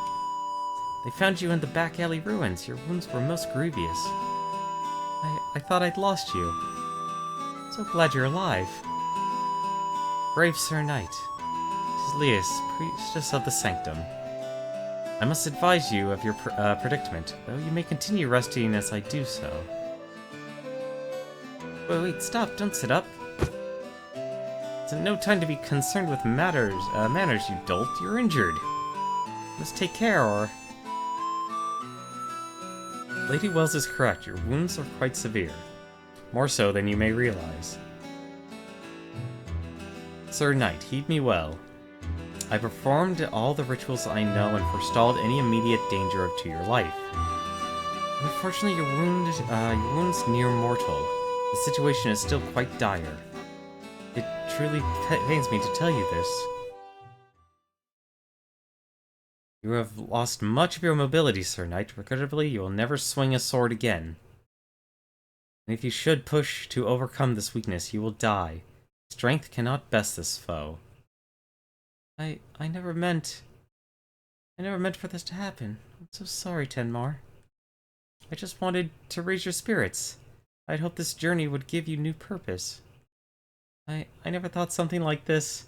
They found you in the back alley ruins. Your wounds were most grievous. I thought I'd lost you. So glad you're alive. Brave Sir Knight. Lias, priestess of the sanctum. I must advise you of your predicament, though you may continue resting as I do so. Wait, stop, don't sit up. It's no time to be concerned with manners, you dolt. You're injured. must take care, or... Lady Wells is correct. Your wounds are quite severe. More so than you may realize. Sir Knight, heed me well. I performed all the rituals I know and forestalled any immediate danger to your life. Unfortunately, your wound's near mortal. The situation is still quite dire. It truly pains me to tell you this. You have lost much of your mobility, Sir Knight. Regrettably, you will never swing a sword again. And if you should push to overcome this weakness, you will die. Strength cannot best this foe. I never meant for this to happen. I'm so sorry, Tenmar. I just wanted to raise your spirits. I'd hoped this journey would give you new purpose. I never thought something like this.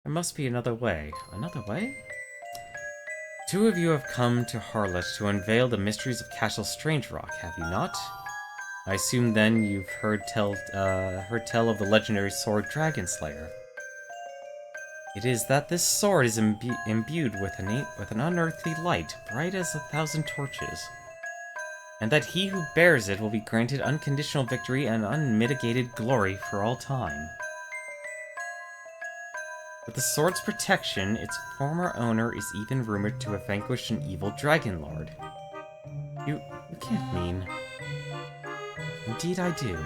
There must be another way. Another way? Two of you have come to Harlot to unveil the mysteries of Castle Strange Rock, have you not? I assume then you've heard tell of the legendary sword Dragon Slayer. It is that this sword is imbued with an unearthly light, bright as 1,000 torches, and that he who bears it will be granted unconditional victory and unmitigated glory for all time. With the sword's protection, its former owner is even rumored to have vanquished an evil dragon lord. You can't mean... Indeed I do.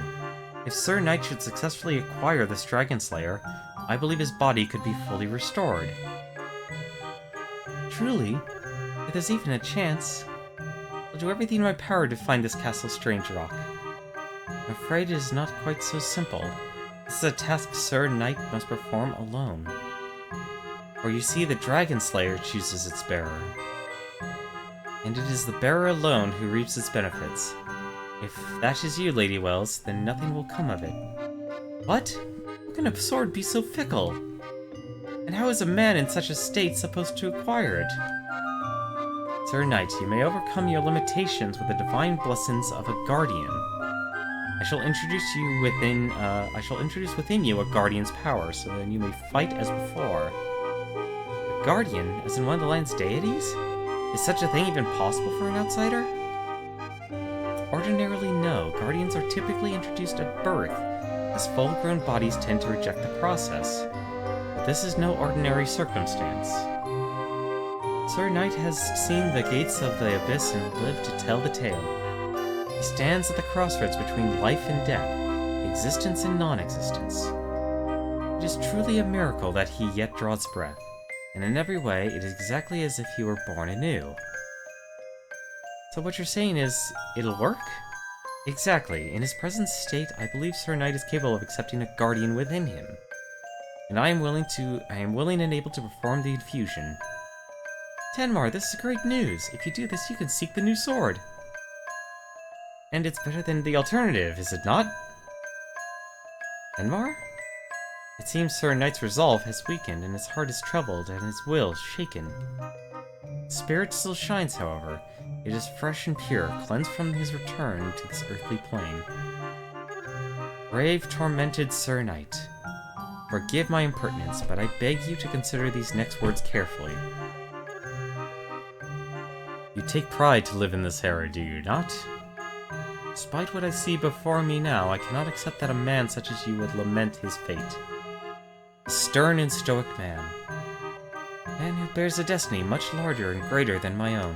If Sir Knight should successfully acquire this Dragon Slayer, I believe his body could be fully restored. Truly? If there's even a chance, I'll do everything in my power to find this Castle Strange Rock. I'm afraid it is not quite so simple. This is a task Sir Knight must perform alone. For you see, the Dragon Slayer chooses its bearer. And it is the bearer alone who reaps its benefits. If that is you, Lady Wells, then nothing will come of it. What? How can a sword be so fickle? And how is a man in such a state supposed to acquire it? Sir Knight, you may overcome your limitations with the divine blessings of a guardian. I shall introduce within you a guardian's power, so that you may fight as before. A guardian, as in one of the land's deities? Is such a thing even possible for an outsider? Ordinarily, no. Guardians are typically introduced at birth, as full-grown bodies tend to reject the process. But this is no ordinary circumstance. Sir Knight has seen the gates of the abyss and lived to tell the tale. He stands at the crossroads between life and death, existence and non-existence. It is truly a miracle that he yet draws breath, and in every way it is exactly as if he were born anew. So what you're saying is, it'll work? Exactly. In his present state, I believe Sir Knight is capable of accepting a guardian within him. And I am willing and able to perform the infusion. Tenmar, this is great news. If you do this, you can seek the new sword. And it's better than the alternative, is it not? Tenmar? It seems Sir Knight's resolve has weakened, and his heart is troubled, and his will shaken. His spirit still shines, however. It is fresh and pure, cleansed from his return to this earthly plane. Brave, tormented Sir Knight, forgive my impertinence, but I beg you to consider these next words carefully. You take pride to live in this era, do you not? Despite what I see before me now, I cannot accept that a man such as you would lament his fate. A stern and stoic man. A man who bears a destiny much larger and greater than my own.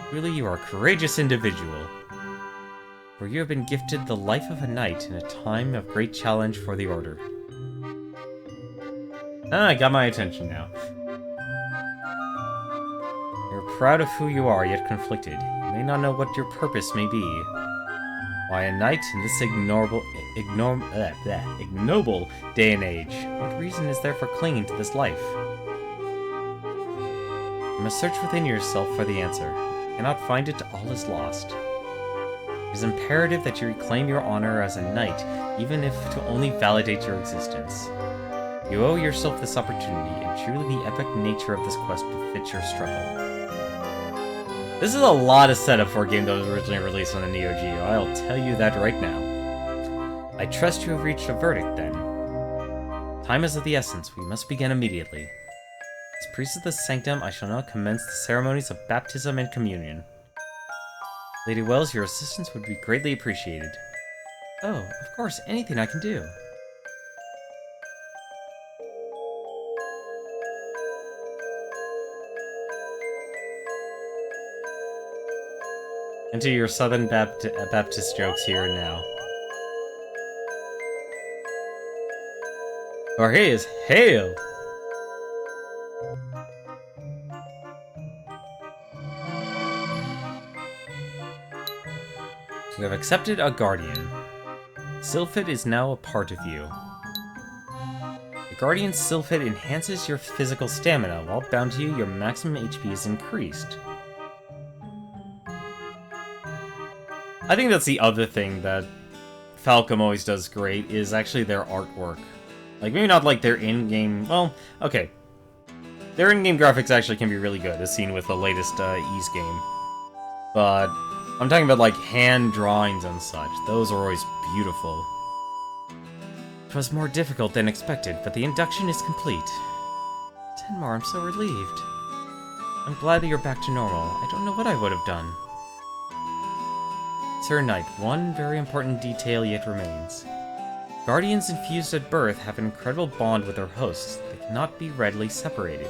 Truly, you are a courageous individual. For you have been gifted the life of a knight in a time of great challenge for the Order. I got my attention now. You're proud of who you are, yet conflicted. You may not know what your purpose may be. Why, a knight in this ignoble day and age? What reason is there for clinging to this life? You must search within yourself for the answer. If you cannot find it, all is lost. It is imperative that you reclaim your honor as a knight, even if to only validate your existence. You owe yourself this opportunity, and truly the epic nature of this quest befits your struggle. This is a lot of setup for a game that was originally released on the Neo Geo, I'll tell you that right now. I trust you have reached a verdict, then. Time is of the essence. We must begin immediately. As priest of the sanctum, I shall now commence the ceremonies of baptism and communion. Lady Wells, your assistance would be greatly appreciated. Oh, of course, anything I can do. Enter your Southern Baptist jokes here and now. Or he is hail! You have accepted a guardian. Sylphid is now a part of you. The guardian's Sylphid enhances your physical stamina. While bound to you, your maximum HP is increased. I think that's the other thing that Falcom always does great, is actually their artwork. Like, maybe not like their in-game... Well, okay. Their in-game graphics actually can be really good, as seen with the latest Ys game. But I'm talking about, like, hand drawings and such. Those are always beautiful. It was more difficult than expected, but the induction is complete. Tenmar, I'm so relieved. I'm glad that you're back to normal. I don't know what I would have done. Sir Knight, one very important detail yet remains. Guardians infused at birth have an incredible bond with their hosts that cannot be readily separated.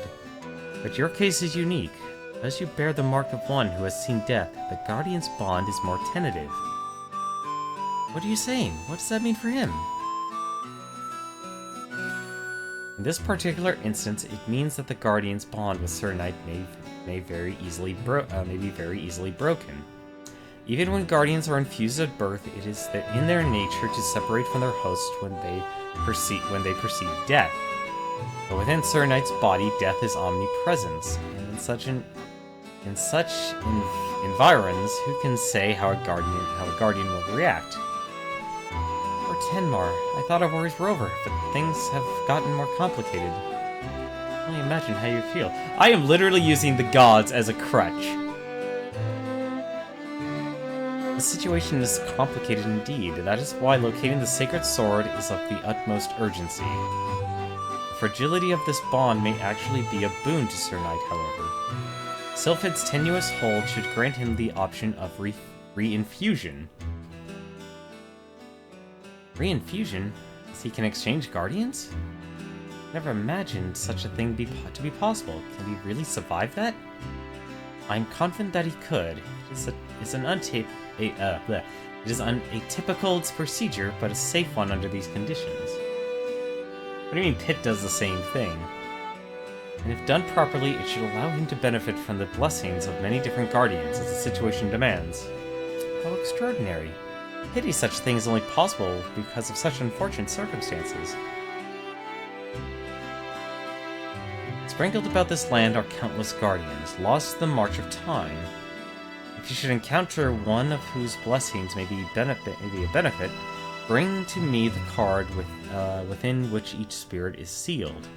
But your case is unique. As you bear the mark of one who has seen death, the Guardian's bond is more tentative. What are you saying? What does that mean for him? In this particular instance, it means that the Guardian's bond with Sir Knight may be very easily broken. Even when Guardians are infused at birth, it is in their nature to separate from their host when they perceive death. But within Sir Knight's body, death is omnipresent, and in such environs, who can say how a guardian will react? Poor Tenmar, I thought our worries were over, but things have gotten more complicated. I can only imagine how you feel. I am literally using the gods as a crutch. The situation is complicated indeed. That is why locating the sacred sword is of the utmost urgency. The fragility of this bond may actually be a boon to Sir Knight, however. Sylphid's tenuous hold should grant him the option of re-infusion. Re-infusion? As he can exchange guardians? Never imagined such a thing to be possible. Can he really survive that? I'm confident that he could. It is an atypical procedure, but a safe one under these conditions. What do you mean Pit does the same thing? And if done properly, it should allow him to benefit from the blessings of many different guardians as the situation demands. How extraordinary. Pity such a thing is only possible because of such unfortunate circumstances. Sprinkled about this land are countless guardians, lost to the march of time. If you should encounter one of whose blessings may be a benefit, bring to me the card within which each spirit is sealed.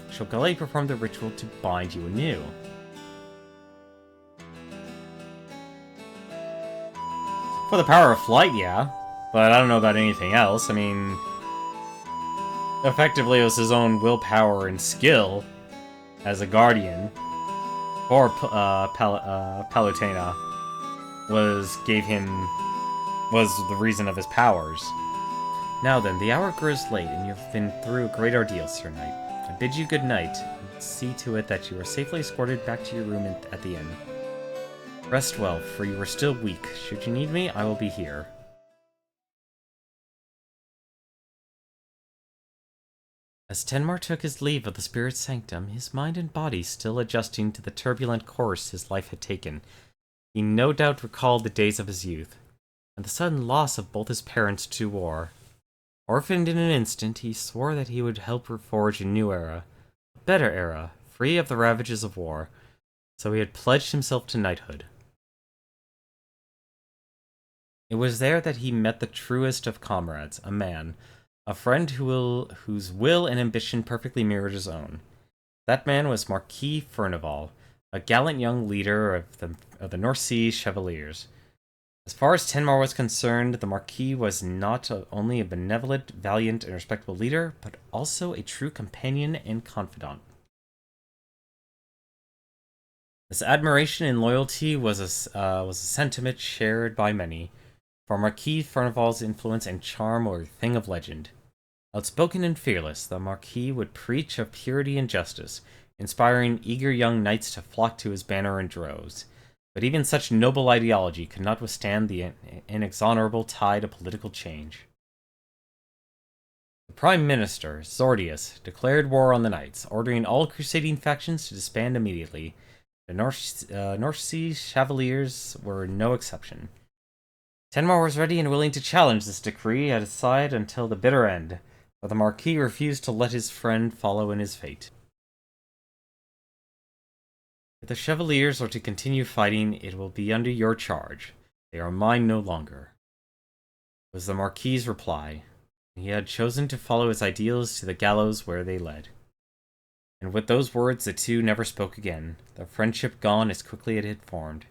I shall gladly perform the ritual to bind you anew. For the power of flight, yeah. But I don't know about anything else. I mean, effectively it was his own willpower and skill as a guardian. Or Palutena was the reason of his powers. Now then, the hour grows late, and you have been through a great ordeal, Sir Knight. I bid you good night, and see to it that you are safely escorted back to your room at the inn. Rest well, for you are still weak. Should you need me, I will be here. As Tenmar took his leave of the Spirit's sanctum, his mind and body still adjusting to the turbulent course his life had taken, he no doubt recalled the days of his youth, and the sudden loss of both his parents to war. Orphaned in an instant, he swore that he would help reforge a new era, a better era, free of the ravages of war, so he had pledged himself to knighthood. It was there that he met the truest of comrades, a man, a friend whose will and ambition perfectly mirrored his own. That man was Marquis Furnival, a gallant young leader of the North Sea Chevaliers. As far as Tenmar was concerned, the Marquis was not only a benevolent, valiant, and respectable leader, but also a true companion and confidant. This admiration and loyalty was a sentiment shared by many, for Marquis Furnival's influence and charm were a thing of legend. Outspoken and fearless, the Marquis would preach of purity and justice, inspiring eager young knights to flock to his banner in droves. But even such noble ideology could not withstand the inexorable tide of political change. The Prime Minister, Zordius, declared war on the knights, ordering all crusading factions to disband immediately. The North Sea Chevaliers were no exception. Tenmar was ready and willing to challenge this decree at his side until the bitter end, but the Marquis refused to let his friend follow in his fate. If the Chevaliers are to continue fighting, it will be under your charge. They are mine no longer, was the Marquis's reply. He had chosen to follow his ideals to the gallows where they led. And with those words, the two never spoke again, their friendship gone as quickly as it had formed.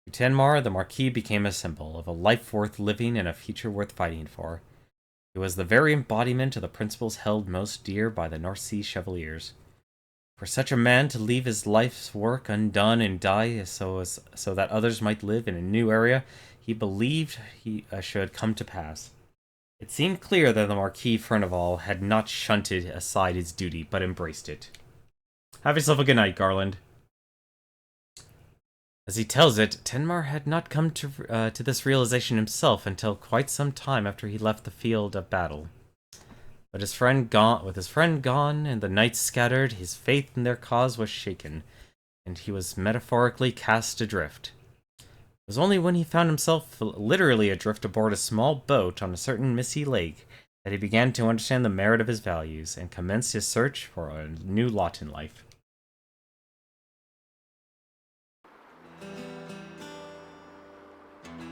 To Tenmar, the Marquis became a symbol of a life worth living and a future worth fighting for. It was the very embodiment of the principles held most dear by the North Sea Chevaliers. For such a man to leave his life's work undone and die so that others might live in a new area, he believed should come to pass. It seemed clear that the Marquis Furnival had not shunted aside his duty, but embraced it. Have yourself a good night, Garland. As he tells it, Tenmar had not come to this realization himself until quite some time after he left the field of battle. But with his friend gone and the knights scattered, his faith in their cause was shaken, and he was metaphorically cast adrift. It was only when he found himself literally adrift aboard a small boat on a certain misty lake that he began to understand the merit of his values and commenced his search for a new lot in life.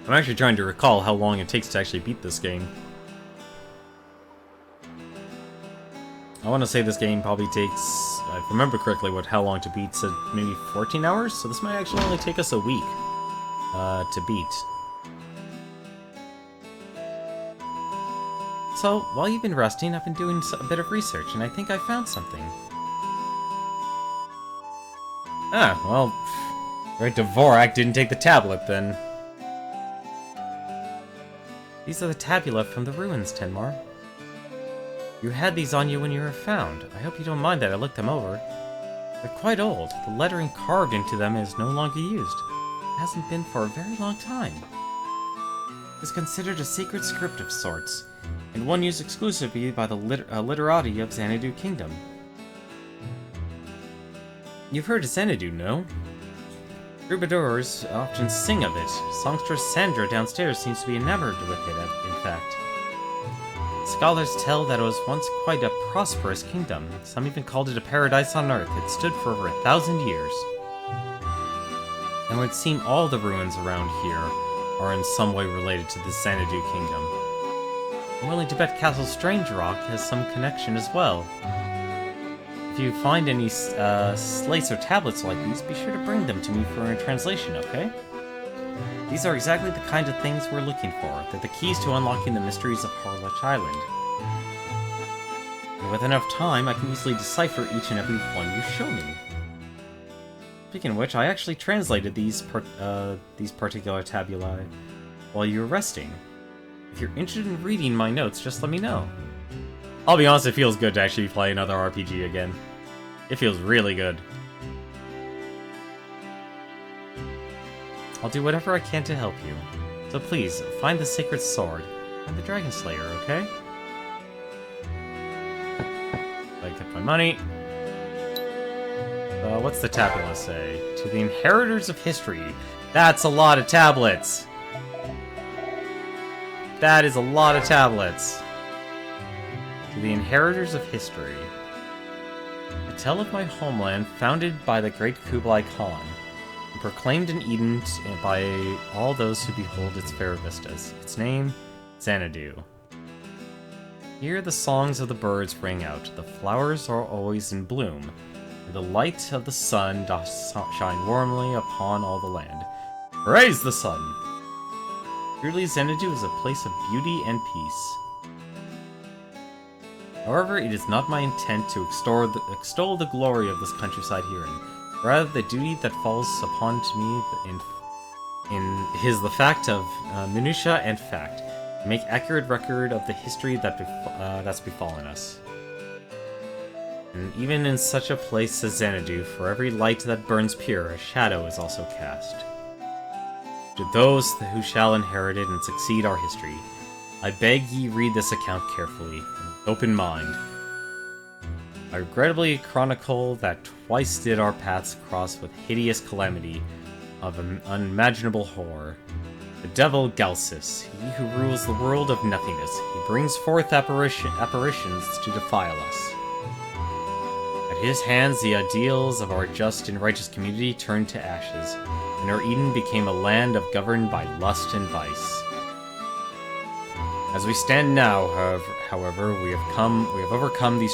I'm actually trying to recall how long it takes to actually beat this game. I want to say this game probably takes, if I remember correctly, how long to beat, so maybe 14 hours? So this might actually only take us a week to beat. So, while you've been resting, I've been doing a bit of research, and I think I found something. Ah, well, right, Dvorak didn't take the tablet, then. These are the tabula from the ruins, Tenmar. You had these on you when you were found. I hope you don't mind that I looked them over. They're quite old. The lettering carved into them is no longer used. It hasn't been for a very long time. It's considered a sacred script of sorts, and one used exclusively by the literati of Xanadu Kingdom. You've heard of Xanadu, no? Troubadours often sing of it. Songstress Sandra downstairs seems to be enamored with it, in fact. Scholars tell that it was once quite a prosperous kingdom. Some even called it a paradise on earth. It stood for over 1,000 years. And it would seem all the ruins around here are in some way related to the Xanadu Kingdom. I'm willing to bet Castle Strange Rock has some connection as well. If you find any slates or tablets like these, be sure to bring them to me for a translation, okay? These are exactly the kind of things we're looking for. They're the keys to unlocking the mysteries of Harlech Island. And with enough time, I can easily decipher each and every one you show me. Speaking of which, I actually translated these particular tabulae while you were resting. If you're interested in reading my notes, just let me know. I'll be honest, it feels good to actually play another RPG again. It feels really good. I'll do whatever I can to help you. So please, find the sacred sword and the Dragon Slayer, okay? I kept my money. What's the tabula say? To the inheritors of history. That's a lot of tablets! That is a lot of tablets. To the inheritors of history. I tell of my homeland founded by the great Kublai Khan, and proclaimed in Eden by all those who behold its fair vistas. Its name, Xanadu. Here the songs of the birds ring out, the flowers are always in bloom, and the light of the sun doth shine warmly upon all the land. Praise the sun! Truly, Xanadu is a place of beauty and peace. However, it is not my intent to extol the glory of this countryside herein. Rather, the duty that falls upon to me is the fact of minutia and fact, to make accurate record of the history that's befallen us. And even in such a place as Xanadu, for every light that burns pure, a shadow is also cast. To those who shall inherit it and succeed our history, I beg ye read this account carefully, and with open mind. I regrettably chronicle that twice did our paths cross with hideous calamity of unimaginable horror. The devil Galsis, he who rules the world of nothingness, he brings forth apparitions to defile us. At his hands, the ideals of our just and righteous community turned to ashes, and our Eden became a land governed by lust and vice. As we stand now, however, we have overcome these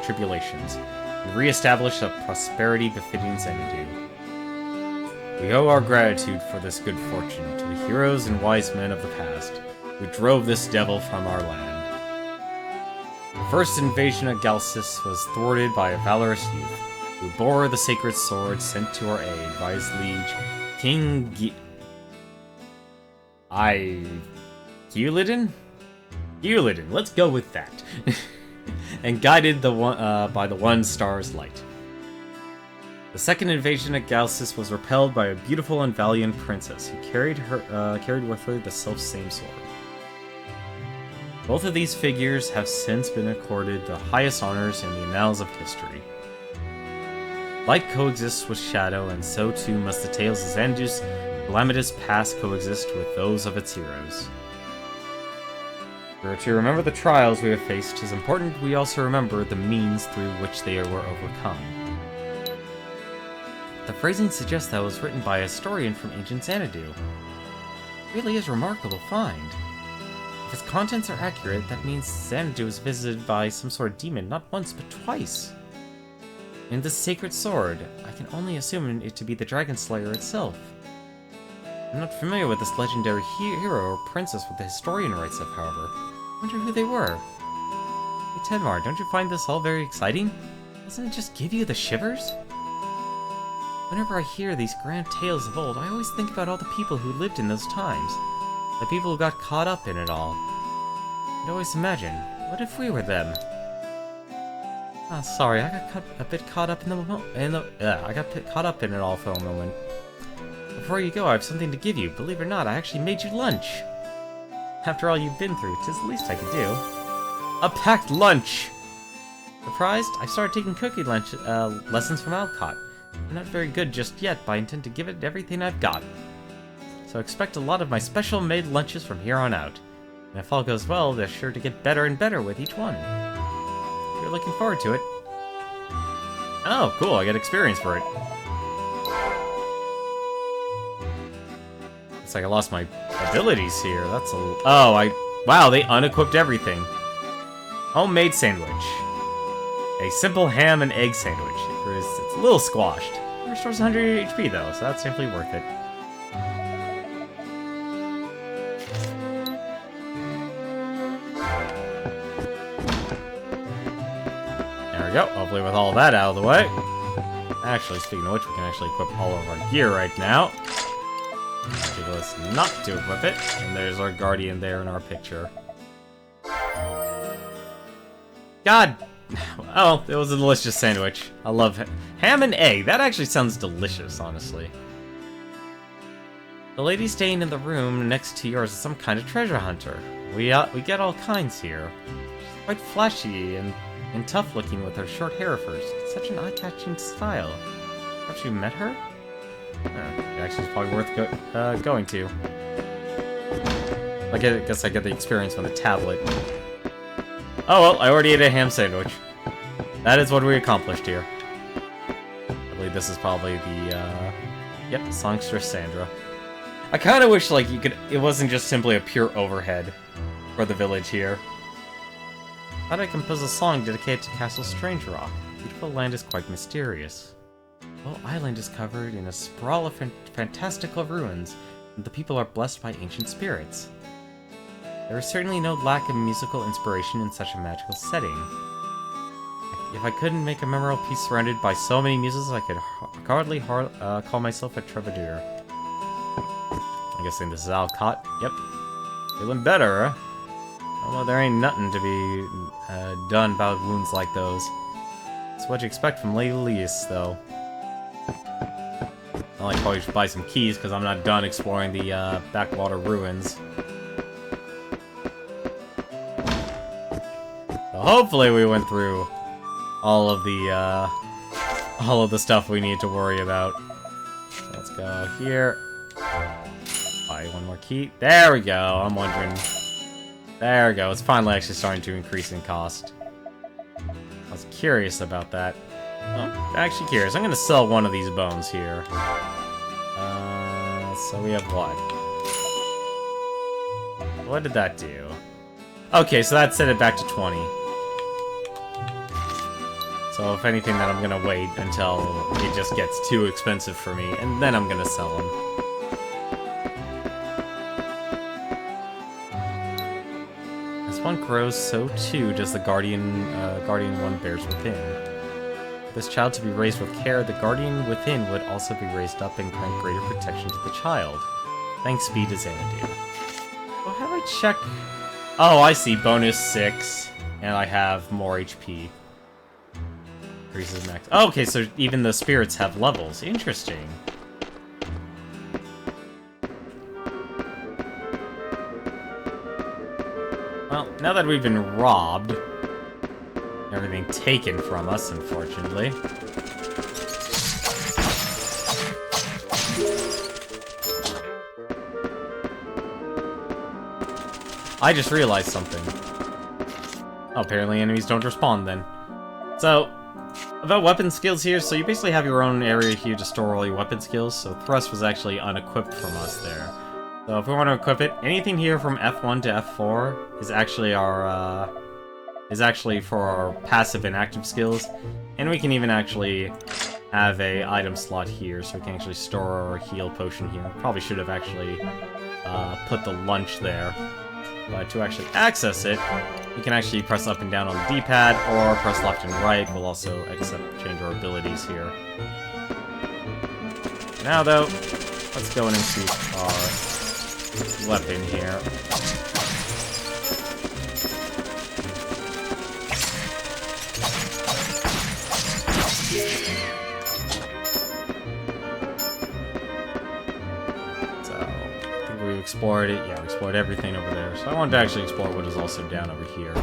tribulations, and re-established a prosperity befitting Xanadu. We owe our gratitude for this good fortune to the heroes and wise men of the past, who drove this devil from our land. The first invasion of Galsis was thwarted by a valorous youth, who bore the sacred sword sent to our aid by his liege, King Guillidan? Guillidan, let's go with that. And guided by the one star's light. The second invasion of Galsis was repelled by a beautiful and valiant princess who carried with her the self-same sword. Both of these figures have since been accorded the highest honors in the annals of history. Light coexists with shadow, and so too must the tales of Xanadu's calamitous past coexist with those of its heroes. For to remember the trials we have faced, it is important we also remember the means through which they were overcome. The phrasing suggests that it was written by a historian from ancient Xanadu. It really is a remarkable find. If its contents are accurate, that means Xanadu was visited by some sort of demon not once but twice. And this sacred sword, I can only assume it to be the Dragon Slayer itself. I'm not familiar with this legendary hero or princess what the historian writes of, however. I wonder who they were. Hey Tedmar, don't you find this all very exciting? Doesn't it just give you the shivers? Whenever I hear these grand tales of old, I always think about all the people who lived in those times. The people who got caught up in it all. I'd always imagine, what if we were them? Ah, sorry, I got a bit caught up I got caught up in it all for a moment. Before you go, I have something to give you. Believe it or not, I actually made you lunch. After all you've been through, 'tis the least I could do. A packed lunch! Surprised? I started taking cooking lessons from Alcott. I'm not very good just yet, but I intend to give it everything I've got. So expect a lot of my special-made lunches from here on out. And if all goes well, they're sure to get better and better with each one. You're looking forward to it. Oh, cool, I get experience for it. Looks like I lost my abilities here. That's a... Wow, they unequipped everything. Homemade sandwich. A simple ham and egg sandwich. It's a little squashed. It restores 100 HP though, so that's simply worth it. There we go. Hopefully with all that out of the way. Actually, speaking of which, we can actually equip all of our gear right now. Ridiculous not to equip it. And there's our guardian there in our picture. God! Oh, it was a delicious sandwich. I love it. Ham and egg. That actually sounds delicious, honestly. The lady staying in the room next to yours is some kind of treasure hunter. We get all kinds here. She's quite flashy and tough looking with her short hair of hers. It's such an eye-catching style. Perhaps you met her? Actually, it's probably worth going to. I guess I get the experience from the tablet. Oh well, I already ate a ham sandwich. That is what we accomplished here. I believe this is probably the, yep, Songstress Sandra. I kind of wish, like, it wasn't just simply a pure overhead for the village here. How did I compose a song dedicated to Castle Strange Rock? The beautiful land is quite mysterious. The whole island is covered in a sprawl of fantastical ruins, The people are blessed by ancient spirits. There is certainly no lack of musical inspiration in such a magical setting. If I couldn't make a memorable piece surrounded by so many muses, I could hardly call myself a troubadour. I'm guessing this is Alcott. Yep. Feeling better, huh? Well, there ain't nothing to be done about wounds like those. That's what you expect from Lady Lise, though. I probably should buy some keys, because I'm not done exploring the backwater ruins. So hopefully we went through all of the stuff we need to worry about. So let's go here. Buy one more key. There we go. I'm wondering. There we go. It's finally actually starting to increase in cost. I was curious about that. Oh, actually curious. I'm gonna sell one of these bones here. So we have what? What did that do? Okay, so that set it back to 20. So if anything, then I'm gonna wait until it just gets too expensive for me, and then I'm gonna sell them. As one grows, so too does the guardian one bears within. This child to be raised with care, the guardian within would also be raised up and grant greater protection to the child. Thanks be to Xanadu. Well, how do I check? Oh, I see. Bonus 6, and I have more HP. Increases max. Oh, okay, so even the spirits have levels. Interesting. Well, now that we've been robbed, everything taken from us, unfortunately. I just realized something. Oh, apparently enemies don't respawn then. So, about weapon skills here, so you basically have your own area here to store all your weapon skills, so Thrust was actually unequipped from us there. So if we want to equip it, anything here from F1 to F4 is actually our, for our passive and active skills, and we can even actually have a item slot here, so we can actually store our heal potion here. Probably should have actually put the lunch there. But to actually access it, you can actually press up and down on the D-pad, or press left and right. We'll also change our abilities here. Now though, let's go in and see our weapon here. Explored it. Yeah, we explored everything over there. So I wanted to actually explore what is also down over here.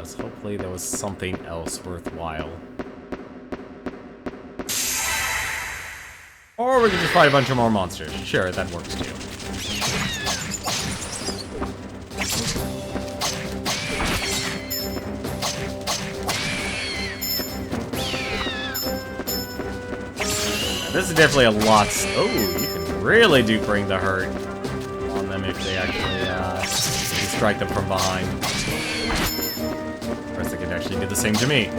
So hopefully there was something else worthwhile. Or we can just fight a bunch of more monsters. Sure, that works too. This is definitely a lot. Oh, you can really do bring the hurt on them if they actually strike them from behind. Of course, they could actually do the same to me.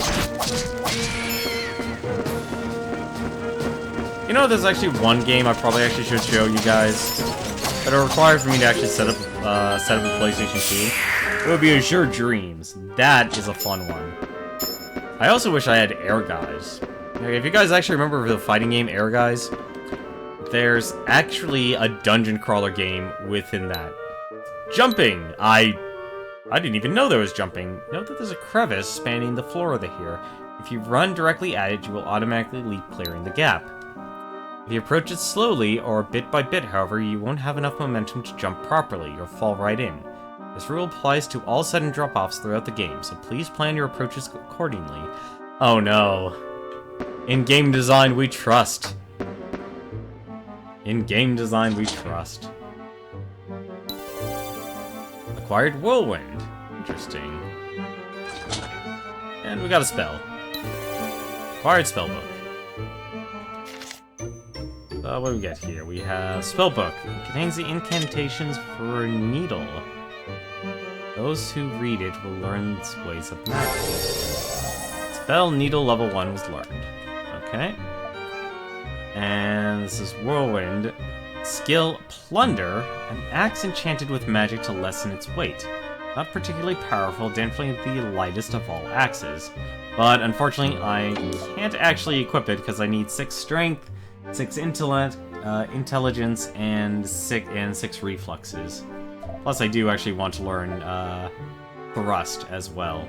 You know, there's actually one game I probably actually should show you guys that are required for me to actually set up a PlayStation 2. It would be Azure Dreams. That is a fun one. I also wish I had Air Guys. If you guys actually remember the fighting game Air Guys, there's actually a dungeon crawler game within that. Jumping! I didn't even know there was jumping. Note that there's a crevice spanning the floor over here. If you run directly at it, you will automatically leap, clearing the gap. If you approach it slowly, or bit by bit, however, you won't have enough momentum to jump properly. You'll fall right in. This rule applies to all sudden drop-offs throughout the game, so please plan your approaches accordingly. Oh no. In game design, we trust. In game design, we trust. Acquired Whirlwind. Interesting. And we got a spell. Acquired Spellbook. What do we get here? We have Spellbook. It contains the incantations for Needle. Those who read it will learn its ways of magic. Spell Needle level 1 was learned. Okay. And this is Whirlwind. Skill Plunder, an axe enchanted with magic to lessen its weight. Not particularly powerful, definitely the lightest of all axes. But unfortunately, I can't actually equip it because I need 6 strength, 6 intellect, intelligence, and 6 reflexes. Plus, I do actually want to learn thrust as well.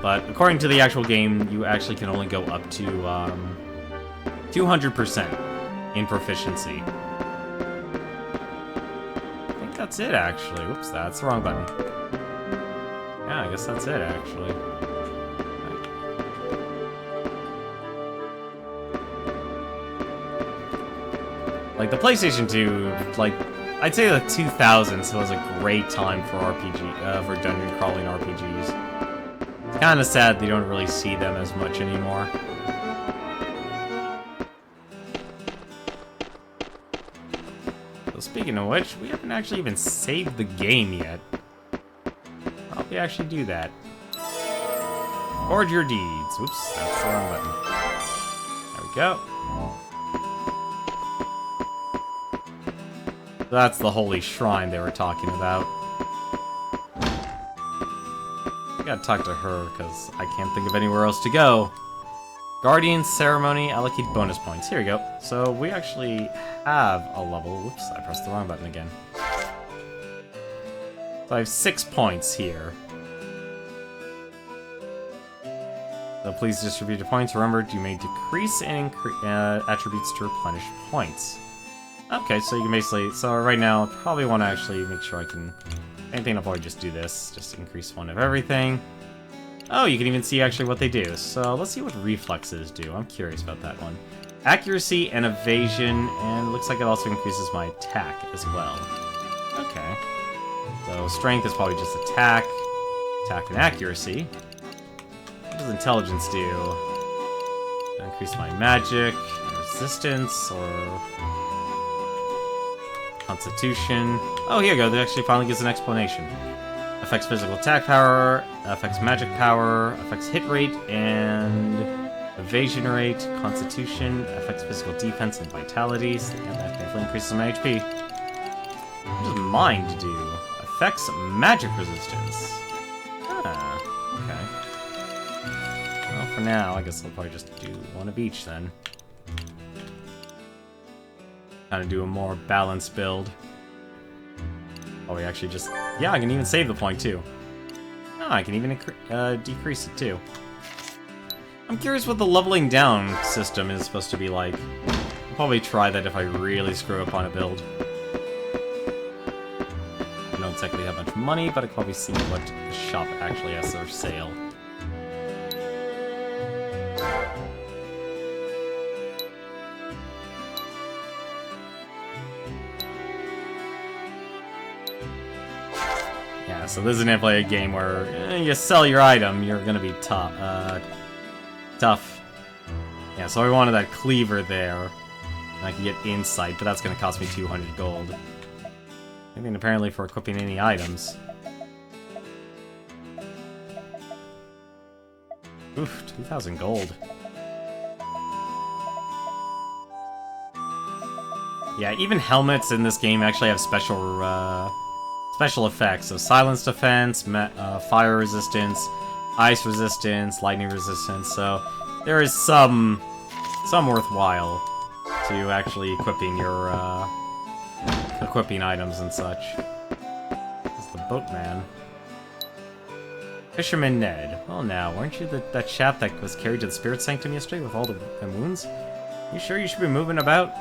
But according to the actual game, you actually can only go up to 200% in proficiency. I think that's it, actually. Whoops, that's the wrong button. Yeah, I guess that's it, actually. Like, the PlayStation 2, like, I'd say the 2000s was a great time for for dungeon crawling RPGs. It's kind of sad that you don't really see them as much anymore. So speaking of which, we haven't actually even saved the game yet. How do we actually do that? Forge your deeds. Oops, that's the wrong button. There we go. That's the holy shrine they were talking about. I gotta talk to her, because I can't think of anywhere else to go. Guardian Ceremony, allocate bonus points. Here we go. So we actually have a level. Whoops, I pressed the wrong button again. So I have 6 points here. So please distribute your points. Remember, you may decrease and attributes to replenish points. Okay, so you can basically... So right now, I probably want to actually make sure I can... Anything, I'll probably just do this. Just increase 1 of everything. Oh, you can even see actually what they do. So let's see what reflexes do. I'm curious about that one. Accuracy and evasion, and it looks like it also increases my attack as well. Okay. So strength is probably just attack. Attack and accuracy. What does intelligence do? Increase my magic, resistance, or... Constitution. Oh, here you go. That actually finally gives an explanation. Affects physical attack power, affects magic power, affects hit rate and evasion rate, constitution, affects physical defense and vitality. So yeah, that definitely increases my HP. What does mind do? Affects magic resistance. Ah, okay. Well, for now, I guess I'll probably just do 1 of each then. Kind of do a more balanced build. Oh, we actually just... Yeah, I can even save the point, too. Oh, I can even decrease it, too. I'm curious what the leveling down system is supposed to be like. I'll probably try that if I really screw up on a build. I don't exactly have much money, but I can probably see what the shop actually has for sale. So this is definitely a game where you sell your item, you're gonna be tough. Yeah, so I wanted that cleaver there. And I can get insight, but that's gonna cost me 200 gold. I mean, apparently for equipping any items. Oof, 2,000 gold. Yeah, even helmets in this game actually have special effects, so silence defense, fire resistance, ice resistance, lightning resistance, so there is some worthwhile to actually equipping your equipping items and such. This is the boatman. Fisherman Ned. Well now, weren't you that chap that was carried to the spirit sanctum yesterday with all the wounds? You sure you should be moving about?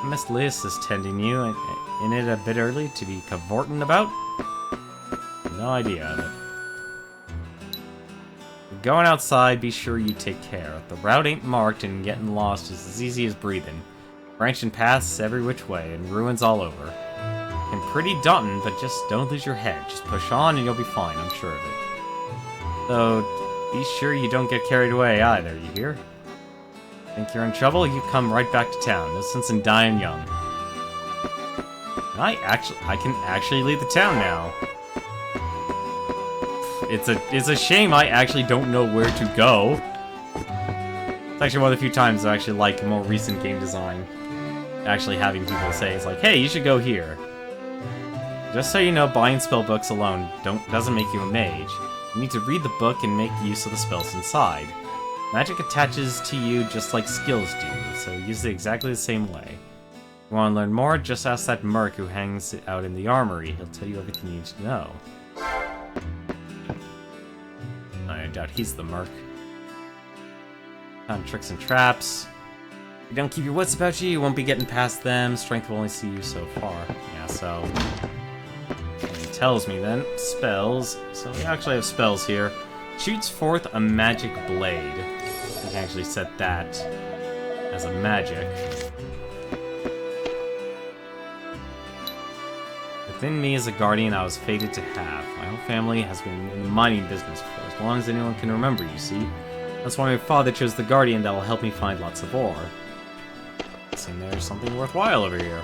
Miss Liz is tending you, in it a bit early to be cavorting about? No idea of it. Going outside, be sure you take care. The route ain't marked and getting lost is as easy as breathing. Branching paths every which way and ruins all over. And pretty daunting, but just don't lose your head. Just push on and you'll be fine, I'm sure of it. Though, be sure you don't get carried away either, you hear? Think you're in trouble? You come right back to town. No sense in dying young. I can actually leave the town now. It's a shame I actually don't know where to go. It's actually one of the few times I actually like more recent game design. Actually having people say, it's like, hey, you should go here. Just so you know, buying spell books alone doesn't make you a mage. You need to read the book and make use of the spells inside. Magic attaches to you just like skills do, so use it exactly the same way. If you want to learn more, just ask that merc who hangs out in the armory. He'll tell you everything you need to know. I doubt he's the merc. Found tricks and traps. If you don't keep your wits about you, you won't be getting past them. Strength will only see you so far. Yeah, so... He tells me then. Spells. So we actually have spells here. Shoots forth a magic blade. We can actually set that as a magic. Within me as a guardian I was fated to have. My whole family has been in the mining business for as long as anyone can remember, you see. That's why my father chose the guardian that will help me find lots of ore. Guessing there's something worthwhile over here.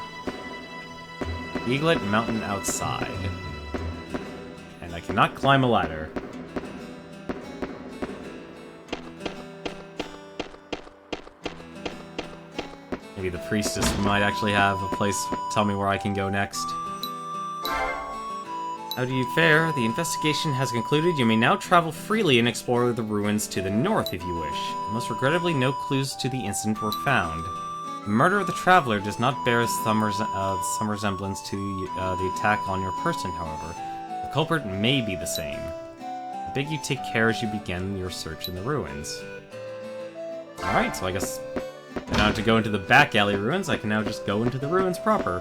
Eaglet Mountain outside. And I cannot climb a ladder. Maybe the priestess might actually have a place to tell me where I can go next. How do you fare? The investigation has concluded. You may now travel freely and explore the ruins to the north if you wish. Most regrettably, no clues to the incident were found. The murder of the traveler does not bear some resemblance to the attack on your person, however. The culprit may be the same. I beg you take care as you begin your search in the ruins. Alright, so I guess I don't have to go into the back alley ruins, I can now just go into the ruins proper.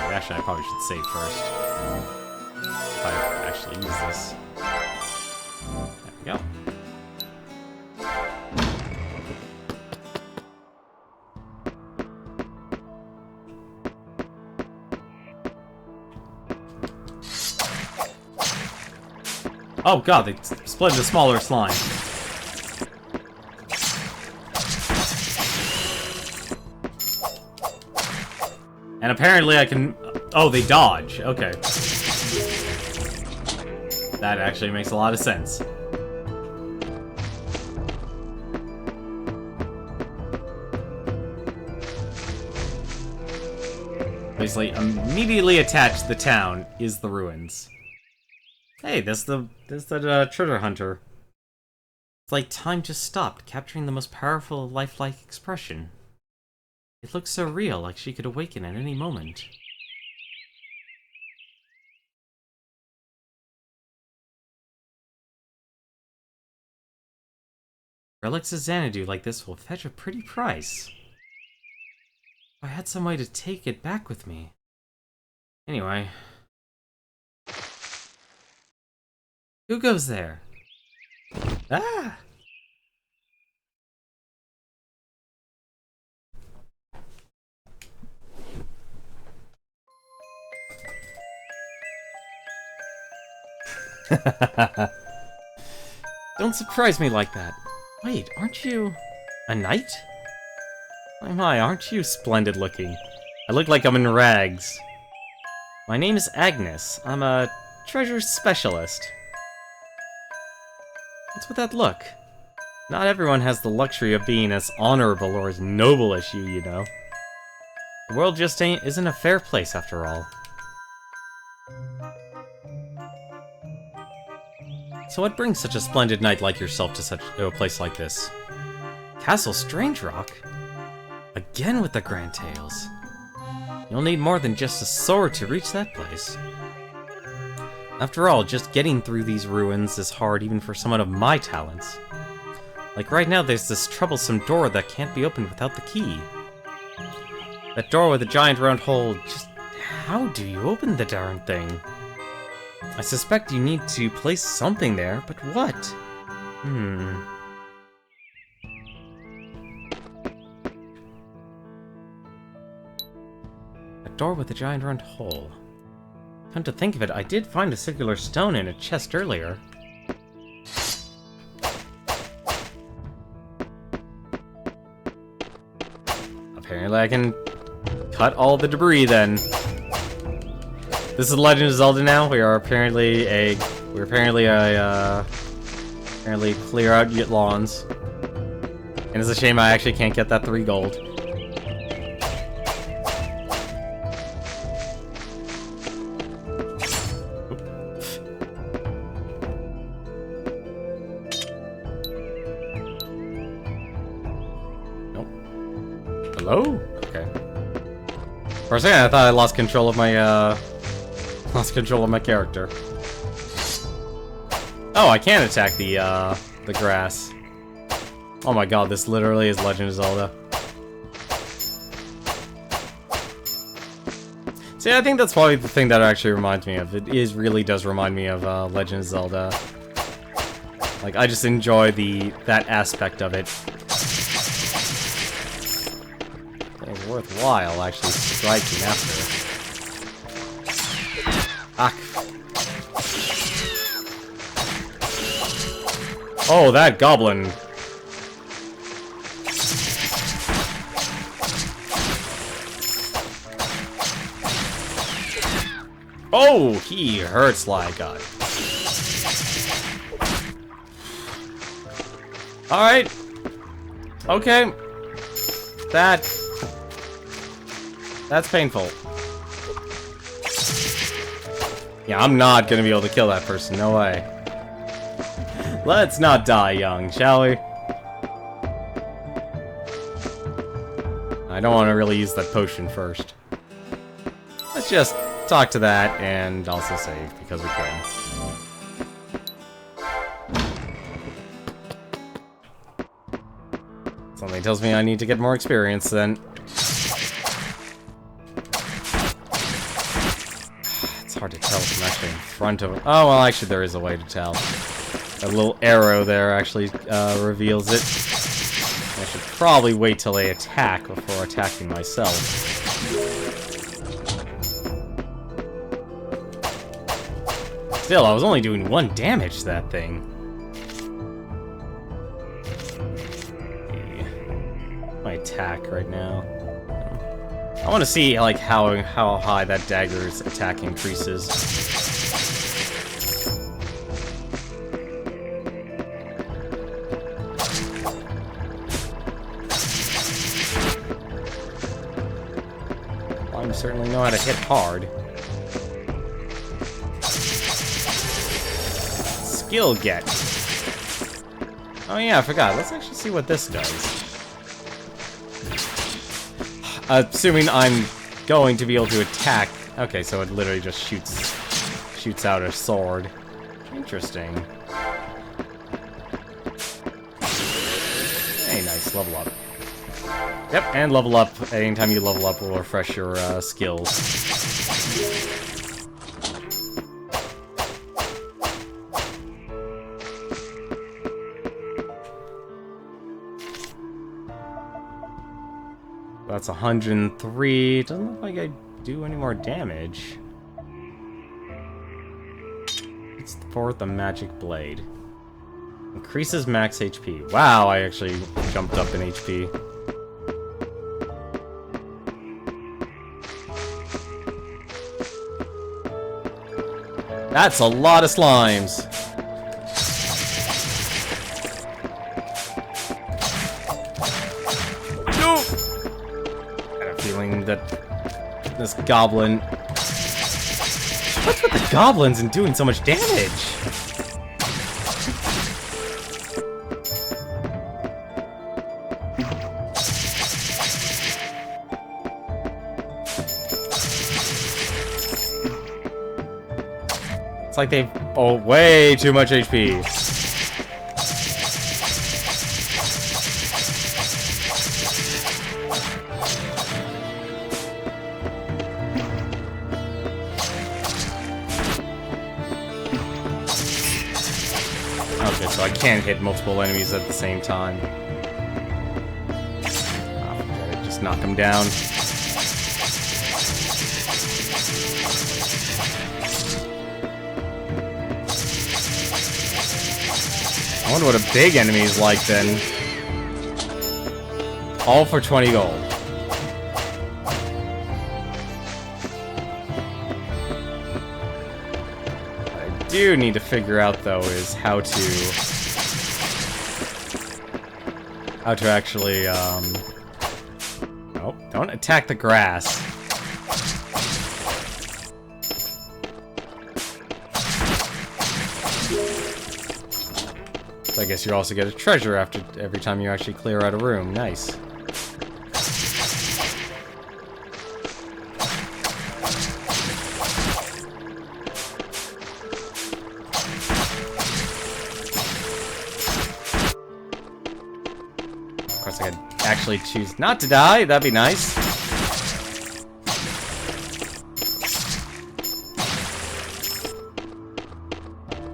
Actually, I probably should save first. If I actually use this. There we go. Oh god, they split into smaller slime. And apparently I can... Oh, they dodge. Okay. That actually makes a lot of sense. Basically, immediately attached to the town is the ruins. Hey, that's the treasure hunter. It's like time just stopped, capturing the most powerful, lifelike expression. It looks so real, like she could awaken at any moment. Relics of Xanadu like this will fetch a pretty price. If I had some way to take it back with me. Anyway. Who goes there? Ah! Don't surprise me like that. Wait, aren't you a knight? My, aren't you splendid looking? I look like I'm in rags. My name is Agnes. I'm a treasure specialist. What's with that look? Not everyone has the luxury of being as honorable or as noble as you know. The world just isn't a fair place after all. So what brings such a splendid knight like yourself to a place like this? Castle Strange Rock? Again with the grand tales. You'll need more than just a sword to reach that place. After all, just getting through these ruins is hard even for someone of my talents. Like right now, there's this troublesome door that can't be opened without the key. That door with a giant round hole, just how do you open the darn thing? I suspect you need to place something there, but what? A door with a giant round hole. Come to think of it, I did find a circular stone in a chest earlier. Apparently I can cut all the debris then. This is Legend of Zelda now. We are apparently We apparently clear out lawns. And it's a shame I actually can't get that 3 gold. Nope. Hello? Okay. For a second I thought I lost control of my character. Oh, I can attack the grass. Oh my god, this literally is Legend of Zelda. See, I think that's probably the thing that actually reminds me of. It really does remind me of Legend of Zelda. Like, I just enjoy that aspect of it. It's worthwhile actually striking after. Ah. Oh, that goblin. Oh, he hurts like a... Alright. Okay. That's painful. Yeah, I'm not gonna be able to kill that person, no way. Let's not die young, shall we? I don't want to really use that potion first. Let's just talk to that and also save, because we can. Something tells me I need to get more experience then. It's hard to tell if I'm actually in front of... Oh, well, actually there is a way to tell. That little arrow there actually reveals it. I should probably wait till they attack before attacking myself. Still, I was only doing 1 damage to that thing. My attack right now. I want to see like how high that dagger's attack increases. I certainly know how to hit hard. Skill get. Oh yeah, I forgot. Let's actually see what this does. Assuming I'm going to be able to attack. Okay, so it literally just shoots out a sword. Interesting. Hey, nice. Level up. Yep, and level up. Anytime you level up will refresh your skills. That's 103. Doesn't look like I do any more damage. It's for the magic blade. Increases max HP. Wow, I actually jumped up in HP. That's a lot of slimes. That this goblin... What's with the goblins and doing so much damage? It's like they've... Oh, way too much HP. Okay, so I can't hit multiple enemies at the same time. Oh, forget it. Just knock them down. I wonder what a big enemy is like then. All for 20 gold. do need to figure out, though, is how to actually, oh, don't attack the grass. So I guess you also get a treasure after every time you actually clear out a room. Nice. Of course, I could actually choose not to die. That'd be nice.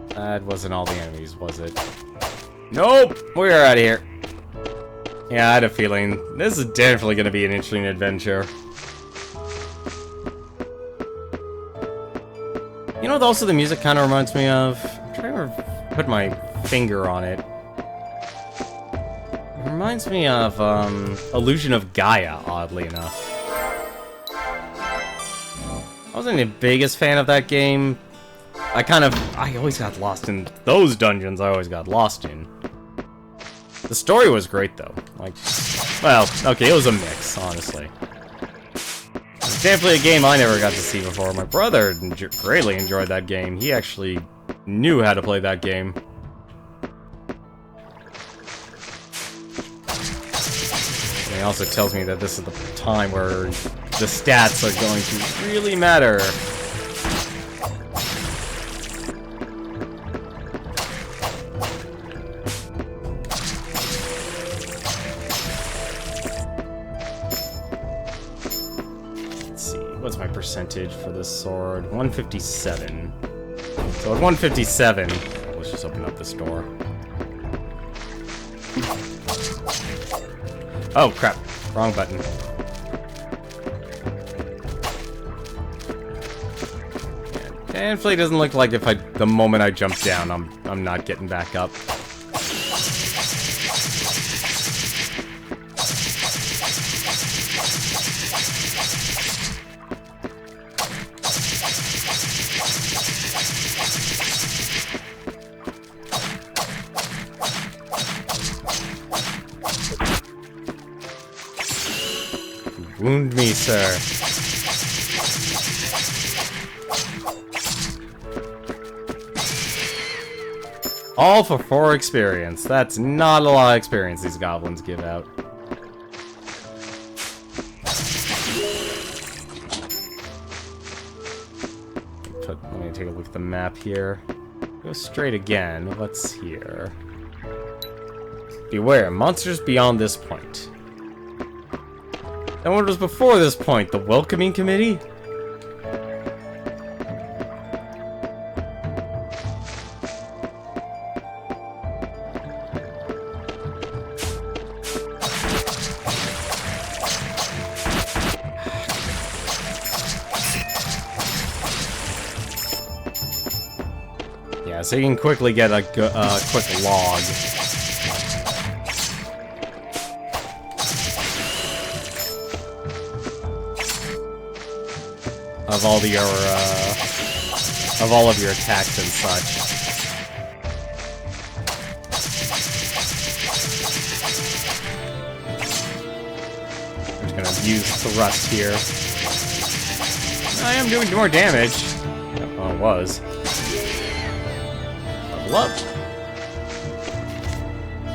That wasn't all the enemies, was it? Nope! We're out of here. Yeah, I had a feeling. This is definitely going to be an interesting adventure. You know what also the music kind of reminds me of? I'm trying to put my finger on it. It reminds me of, Illusion of Gaia, oddly enough. I wasn't the biggest fan of that game. I always got lost in those dungeons I always got lost in. The story was great, though. Like, well, okay, it was a mix, honestly. It's definitely a game I never got to see before. My brother greatly enjoyed that game. He actually knew how to play that game. And he also tells me that this is the time where the stats are going to really matter. What's my percentage for this sword? 157. So at 157, let's just open up this door. Oh crap, wrong button. And definitely doesn't look like if the moment I jump down, I'm not getting back up. Wound me, sir. All for 4 experience. That's not a lot of experience these goblins give out. Let me take a look at the map here. Go straight again. What's here? Beware, monsters beyond this point. And what was before this point? The welcoming committee? Yeah, so you can quickly get a quick log. Of all of your attacks and such. I'm just gonna use thrust here. I am doing more damage. Oh, it was. Level up.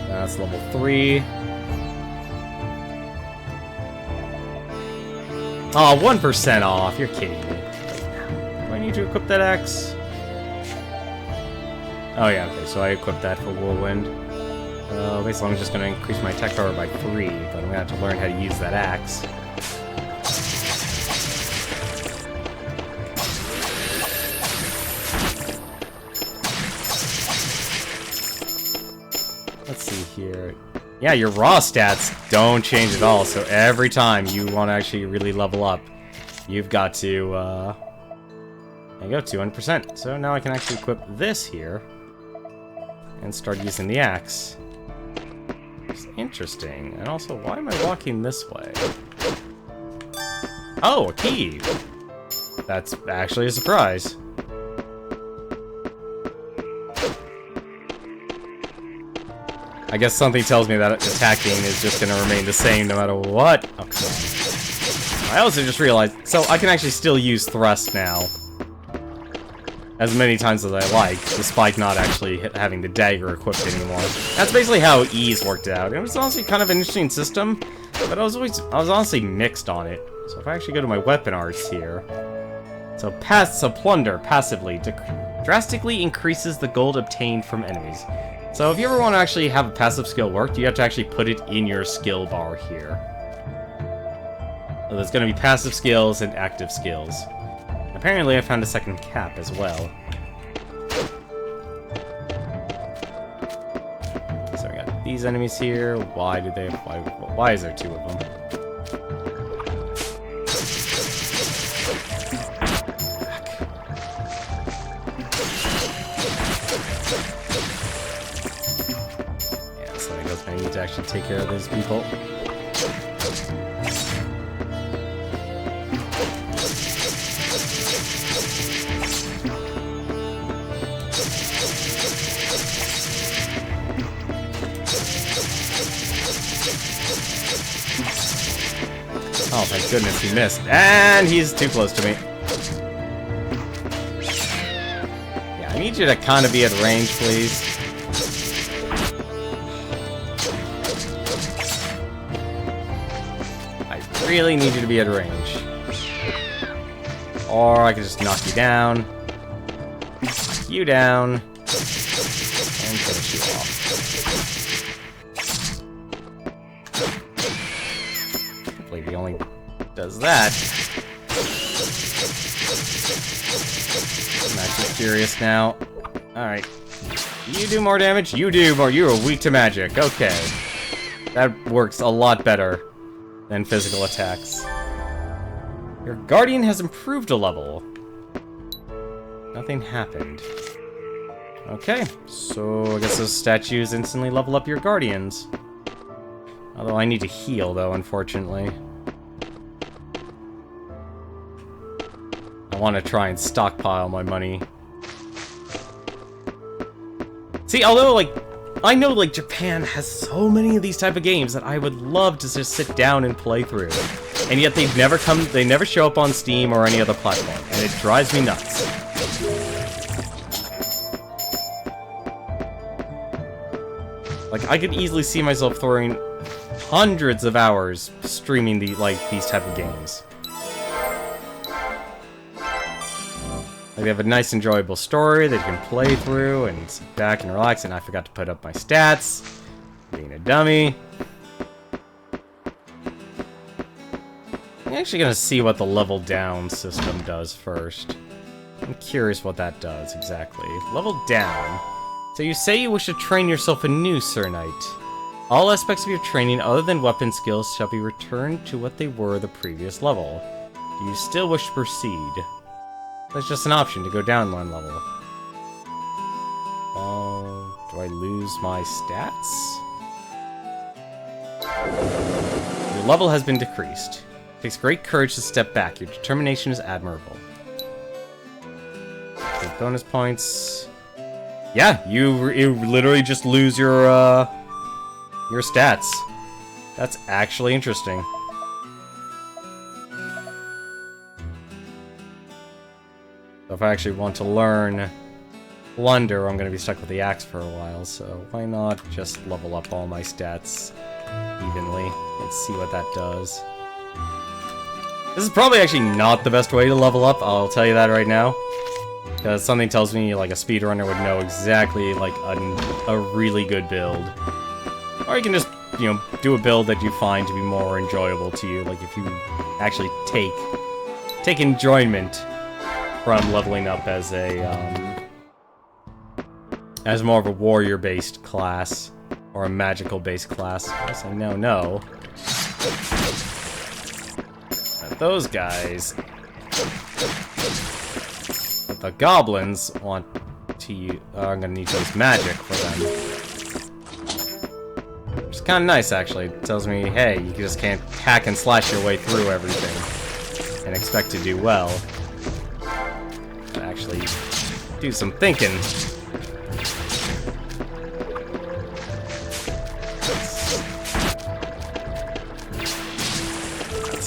That's level 3. Oh, 1% off. You're kidding me. Do I need to equip that axe? Oh yeah, okay, so I equipped that for Whirlwind. Basically I'm just going to increase my attack power by 3, but I'm going to have to learn how to use that axe. Let's see here. Yeah, your raw stats don't change at all, so every time you want to actually really level up, you've got to, there you go, 200%. So now I can actually equip this here, and start using the axe. It's interesting. And also, why am I walking this way? Oh, a key! That's actually a surprise. I guess something tells me that attacking is just gonna remain the same no matter what. Oh, come on. I also just realized, so I can actually still use thrust now. As many times as I like, despite not actually having the dagger equipped anymore. That's basically how ease worked out. It was honestly kind of an interesting system, but I was honestly mixed on it. So if I actually go to my weapon arts here, so plunder passively drastically increases the gold obtained from enemies. So if you ever want to actually have a passive skill work, you have to actually put it in your skill bar here. So there's going to be passive skills and active skills. Apparently I found a second cap as well. So we got these enemies here. Why is there two of them? Yeah, so I guess I need to actually take care of those people. Oh, thank goodness he missed. And he's too close to me. Yeah, I need you to kind of be at range, please. I really need you to be at range. Or I can just knock you down. Knock you down. And finish you off. He only does that. I'm actually curious now. Alright. You do more damage? You do more. You are weak to magic. Okay. That works a lot better than physical attacks. Your guardian has improved a level. Nothing happened. Okay. So I guess those statues instantly level up your guardians. Although I need to heal, though, unfortunately. I want to try and stockpile my money. See, although, like, I know, like, Japan has so many of these type of games that I would love to just sit down and play through. And yet they never show up on Steam or any other platform. And it drives me nuts. Like, I could easily see myself throwing hundreds of hours streaming these type of games. Like, they have a nice, enjoyable story that you can play through and sit back and relax. And I forgot to put up my stats. Being a dummy. I'm actually gonna see what the level down system does first. I'm curious what that does exactly. Level down. So you say you wish to train yourself anew, Sir Knight. All aspects of your training other than weapon skills shall be returned to what they were the previous level. Do you still wish to proceed? That's just an option to go down one level. Do I lose my stats? Your level has been decreased. It takes great courage to step back. Your determination is admirable. Okay, bonus points. Yeah, you literally just lose your stats. That's actually interesting. So if I actually want to learn Plunder, I'm going to be stuck with the axe for a while, so why not just level up all my stats evenly and see what that does. This is probably actually not the best way to level up, I'll tell you that right now. Because something tells me, like, a speedrunner would know exactly, like, a really good build. Or you can just, you know, do a build that you find to be more enjoyable to you. Like, if you actually take enjoyment from leveling up as more of a warrior-based class. Or a magical-based class. I say no. But those guys... But the goblins want to use... I'm gonna need to use magic for them. Which is kind of nice, actually. It tells me, hey, you just can't hack and slash your way through everything and expect to do well. But actually do some thinking.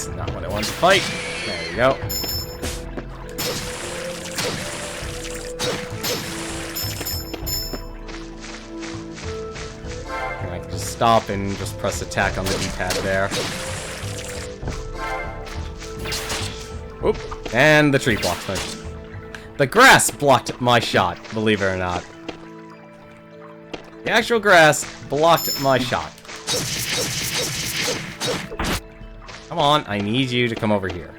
That's not what I wanted to fight. There we go. And I can just stop and just press attack on the D-pad there. Oop. And the tree blocked me. The grass blocked my shot, believe it or not. The actual grass blocked my shot. Come on, I need you to come over here.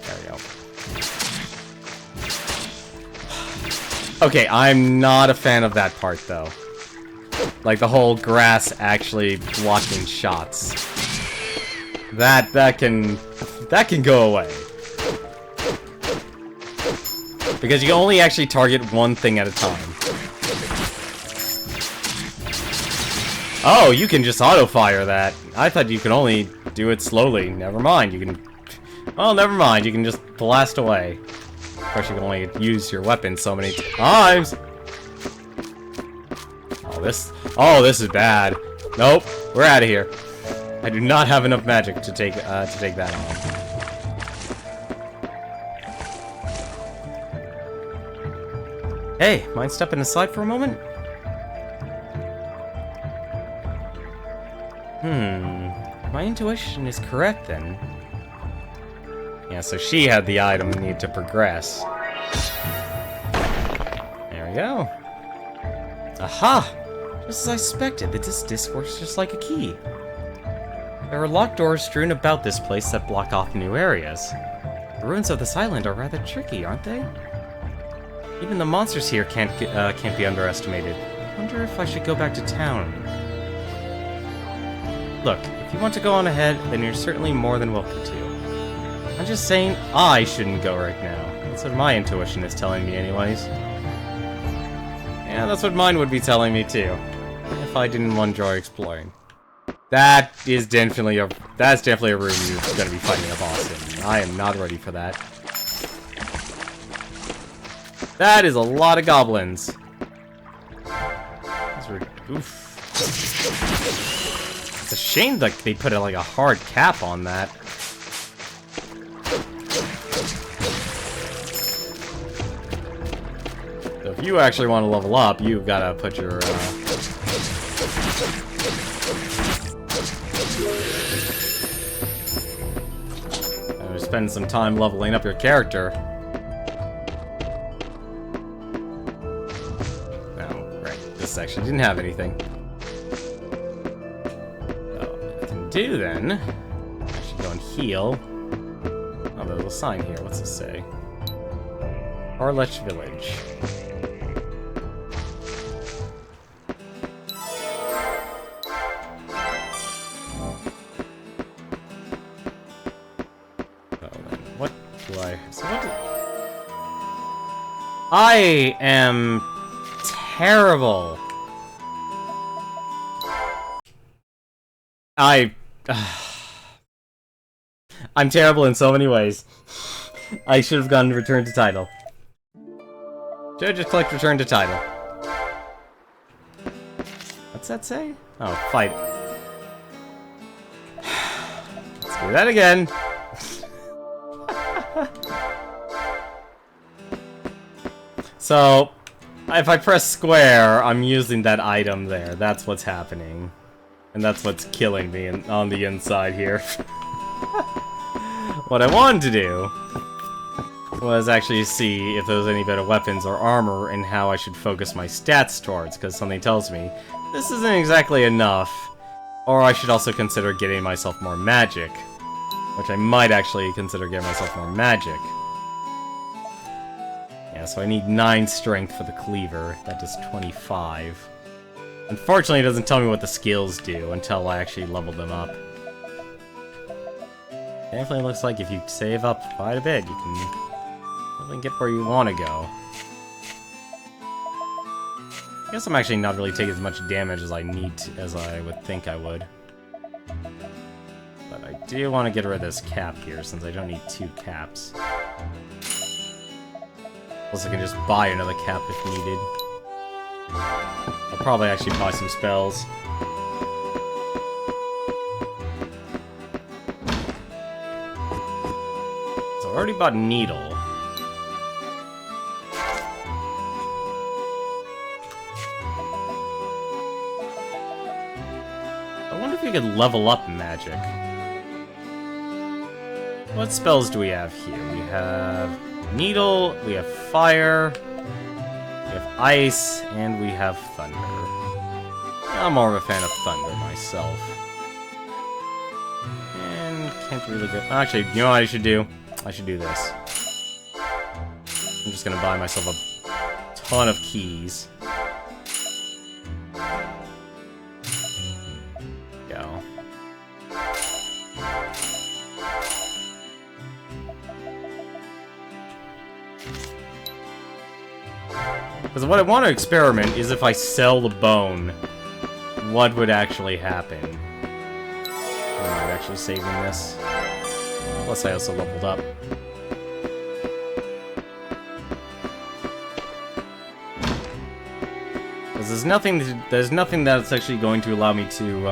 There we go. Okay, I'm not a fan of that part, though. Like, the whole grass actually blocking shots. That can go away. Because you can only actually target one thing at a time. Oh, you can just auto-fire that. I thought you could only do it slowly. Never mind, you can... Well, never mind, you can just blast away. Of course, you can only use your weapon so many times. Oh, this is bad. Nope, we're out of here. I do not have enough magic to take that on. Hey, mind stepping aside for a moment? My intuition is correct then. Yeah, so she had the item needed to progress. There we go. Aha! Just as I suspected, this disc works just like a key. There are locked doors strewn about this place that block off new areas. The ruins of this island are rather tricky, aren't they? Even the monsters here can't be underestimated. I wonder if I should go back to town. Look, if you want to go on ahead, then you're certainly more than welcome to. I'm just saying I shouldn't go right now. That's what my intuition is telling me anyways. Yeah, that's what mine would be telling me too. If I didn't enjoy exploring. That's definitely a room you're gonna be fighting a boss in. I am not ready for that. That is a lot of goblins. Oof. It's a shame that they put like a hard cap on that. So if you actually want to level up, you've got to put your spend some time leveling up your character. Oh, right. This section didn't have anything. So, what I can do then, I should go and heal. Oh, there's a little sign here. What's it say? Harlech Village. I am terrible. I'm terrible in so many ways. I should have gone return to title. Should have just clicked return to title. What's that say? Oh, fight. Let's do that again. So, if I press square, I'm using that item there. That's what's happening. And that's what's killing me on the inside here. What I wanted to do was actually see if there was any better weapons or armor and how I should focus my stats towards, because something tells me this isn't exactly enough. Or I should also consider getting myself more magic. Which I might actually consider getting myself more magic. Yeah, so I need 9 strength for the cleaver. That does 25. Unfortunately, it doesn't tell me what the skills do until I actually level them up. Definitely looks like if you save up quite a bit, you can definitely get where you want to go. I guess I'm actually not really taking as much damage as I would think I would. But I do want to get rid of this cap here, since I don't need 2 caps. Plus I can just buy another cap if needed. I'll probably actually buy some spells. already bought Needle. I wonder if you could level up magic. What spells do we have here? We have Needle, we have Fire, we have Ice, and we have Thunder. I'm more of a fan of Thunder myself. And can't really go... Actually, you know what I should do? I should do this. I'm just gonna buy myself a ton of keys. Go. Because what I want to experiment is if I sell the bone, what would actually happen? Am I actually saving this? Plus I also leveled up. Because there's nothing that's actually going to allow me to,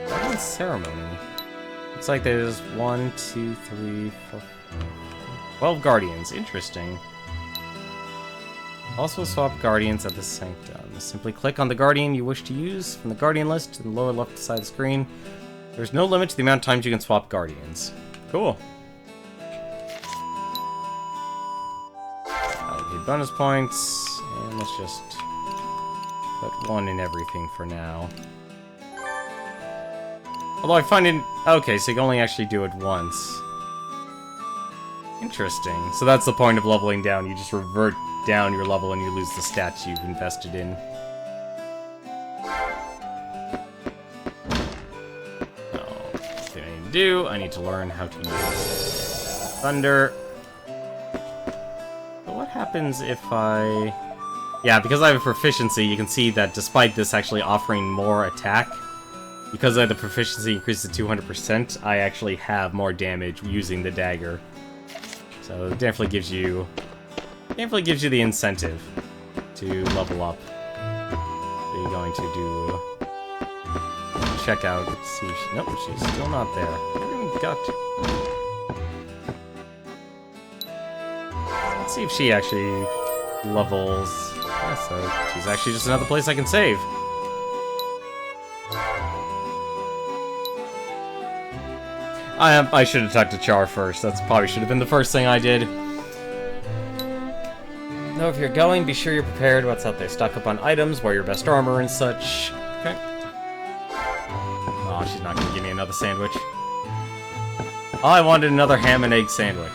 Guardian Ceremony. Looks like there's 1, 2, 3, 4, 12 Guardians. Interesting. Also swap Guardians at the Sanctum. Simply click on the Guardian you wish to use from the Guardian list in the lower left side of the screen. There's no limit to the amount of times you can swap Guardians. Cool. Allocate bonus points, and let's just put 1 in everything for now. Although I find it... Okay, so you can only actually do it once. Interesting. So that's the point of leveling down. You just revert down your level and you lose the stats you've invested in. I need to learn how to use Thunder. But what happens if I... Yeah, because I have a proficiency, you can see that despite this actually offering more attack, because I have the proficiency increased to 200%, I actually have more damage using the dagger. So it definitely gives you the incentive to level up. So you're going to do... check out, see if she, nope, she's still not there. Everyone got to. Let's see if she actually levels. Yeah, so she's actually just another place I can save. I should have talked to Char first. That's probably should have been the first thing I did. Though if you're going, be sure you're prepared. What's out there? Stock up on items, wear your best armor and such. Okay. Oh, she's not gonna give me another sandwich. Oh, I wanted another ham and egg sandwich.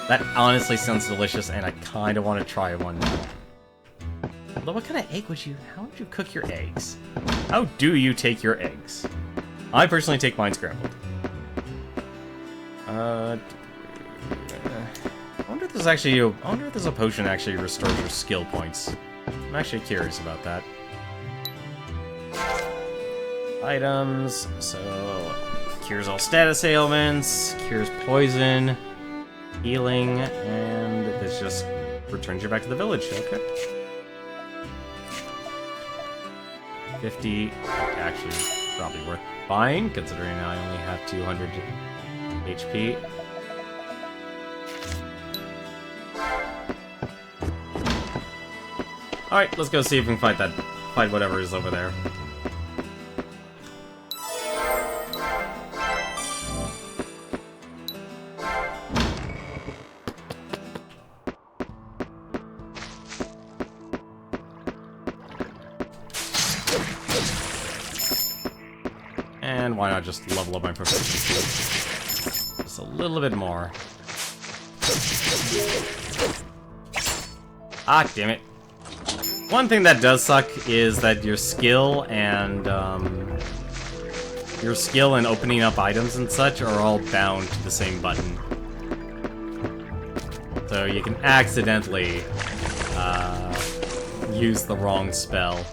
That honestly sounds delicious, and I kind of want to try one now. Although, what kind of egg would you... How would you cook your eggs? How do you take your eggs? I personally take mine scrambled. I wonder if there's actually... I wonder if there's a potion that actually restores your skill points. I'm actually curious about that. Items, so cures all status ailments, cures poison, healing, and this just returns you back to the village. Okay. 50, actually probably worth buying, considering I only have 200 HP. Alright, let's go see if we can fight whatever is over there. And why not just level up my proficiency? Just a little bit more. Ah, damn it. One thing that does suck is that your skill and opening up items and such are all bound to the same button. So you can accidentally use the wrong spell.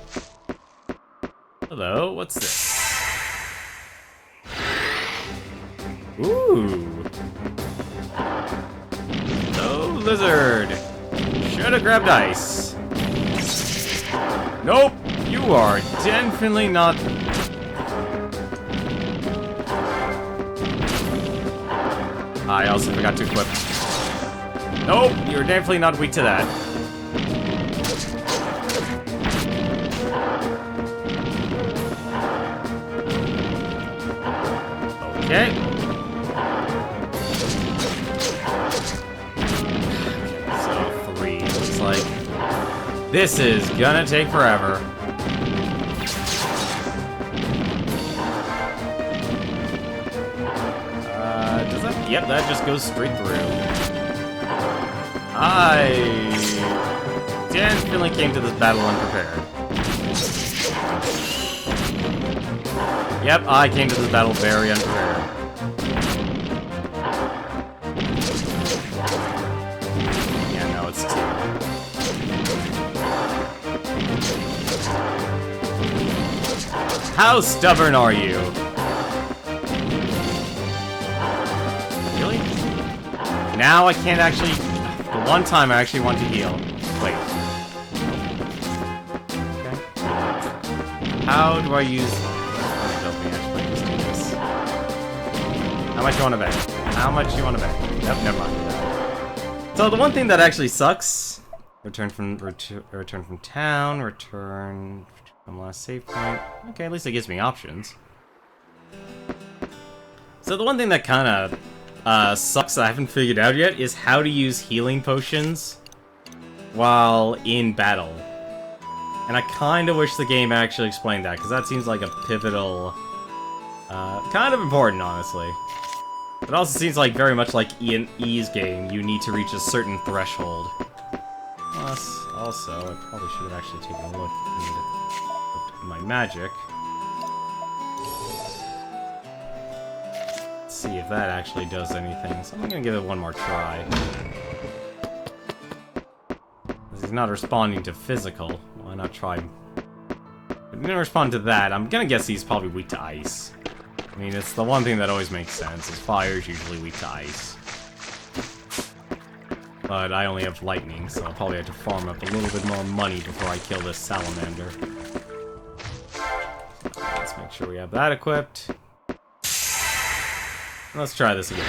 Hello, what's this? Ooh. Hello, lizard. Should've grabbed ice. Nope, you are definitely not. I also forgot to equip. Nope, you're definitely not weak to that. Okay. So 3. Looks like this is gonna take forever. Does that? Yep, that just goes straight through. I definitely came to this battle unprepared. Yep, I came to this battle very unprepared. Yeah, no, it's 2. How stubborn are you? Really? Now I can't actually... The one time I actually want to heal. Wait. Okay. How do I use... How much you want to bet? How much you want to bet? Nope, never mind. So the one thing that actually sucks: return from town, return from last save point. Okay, at least it gives me options. So the one thing that kind of sucks that I haven't figured out yet is how to use healing potions while in battle. And I kind of wish the game actually explained that, because that seems like a pivotal, kind of important, honestly. It also seems like very much like in E's game, you need to reach a certain threshold. Plus, also, I probably should have actually taken a look at my magic. Let's see if that actually does anything. So I'm gonna give it one more try. He's not responding to physical. Why not try? If he didn't respond to that, I'm gonna guess he's probably weak to ice. I mean, it's the one thing that always makes sense, is fire is usually weak to ice. But I only have lightning, so I'll probably have to farm up a little bit more money before I kill this salamander. Let's make sure we have that equipped. Let's try this again.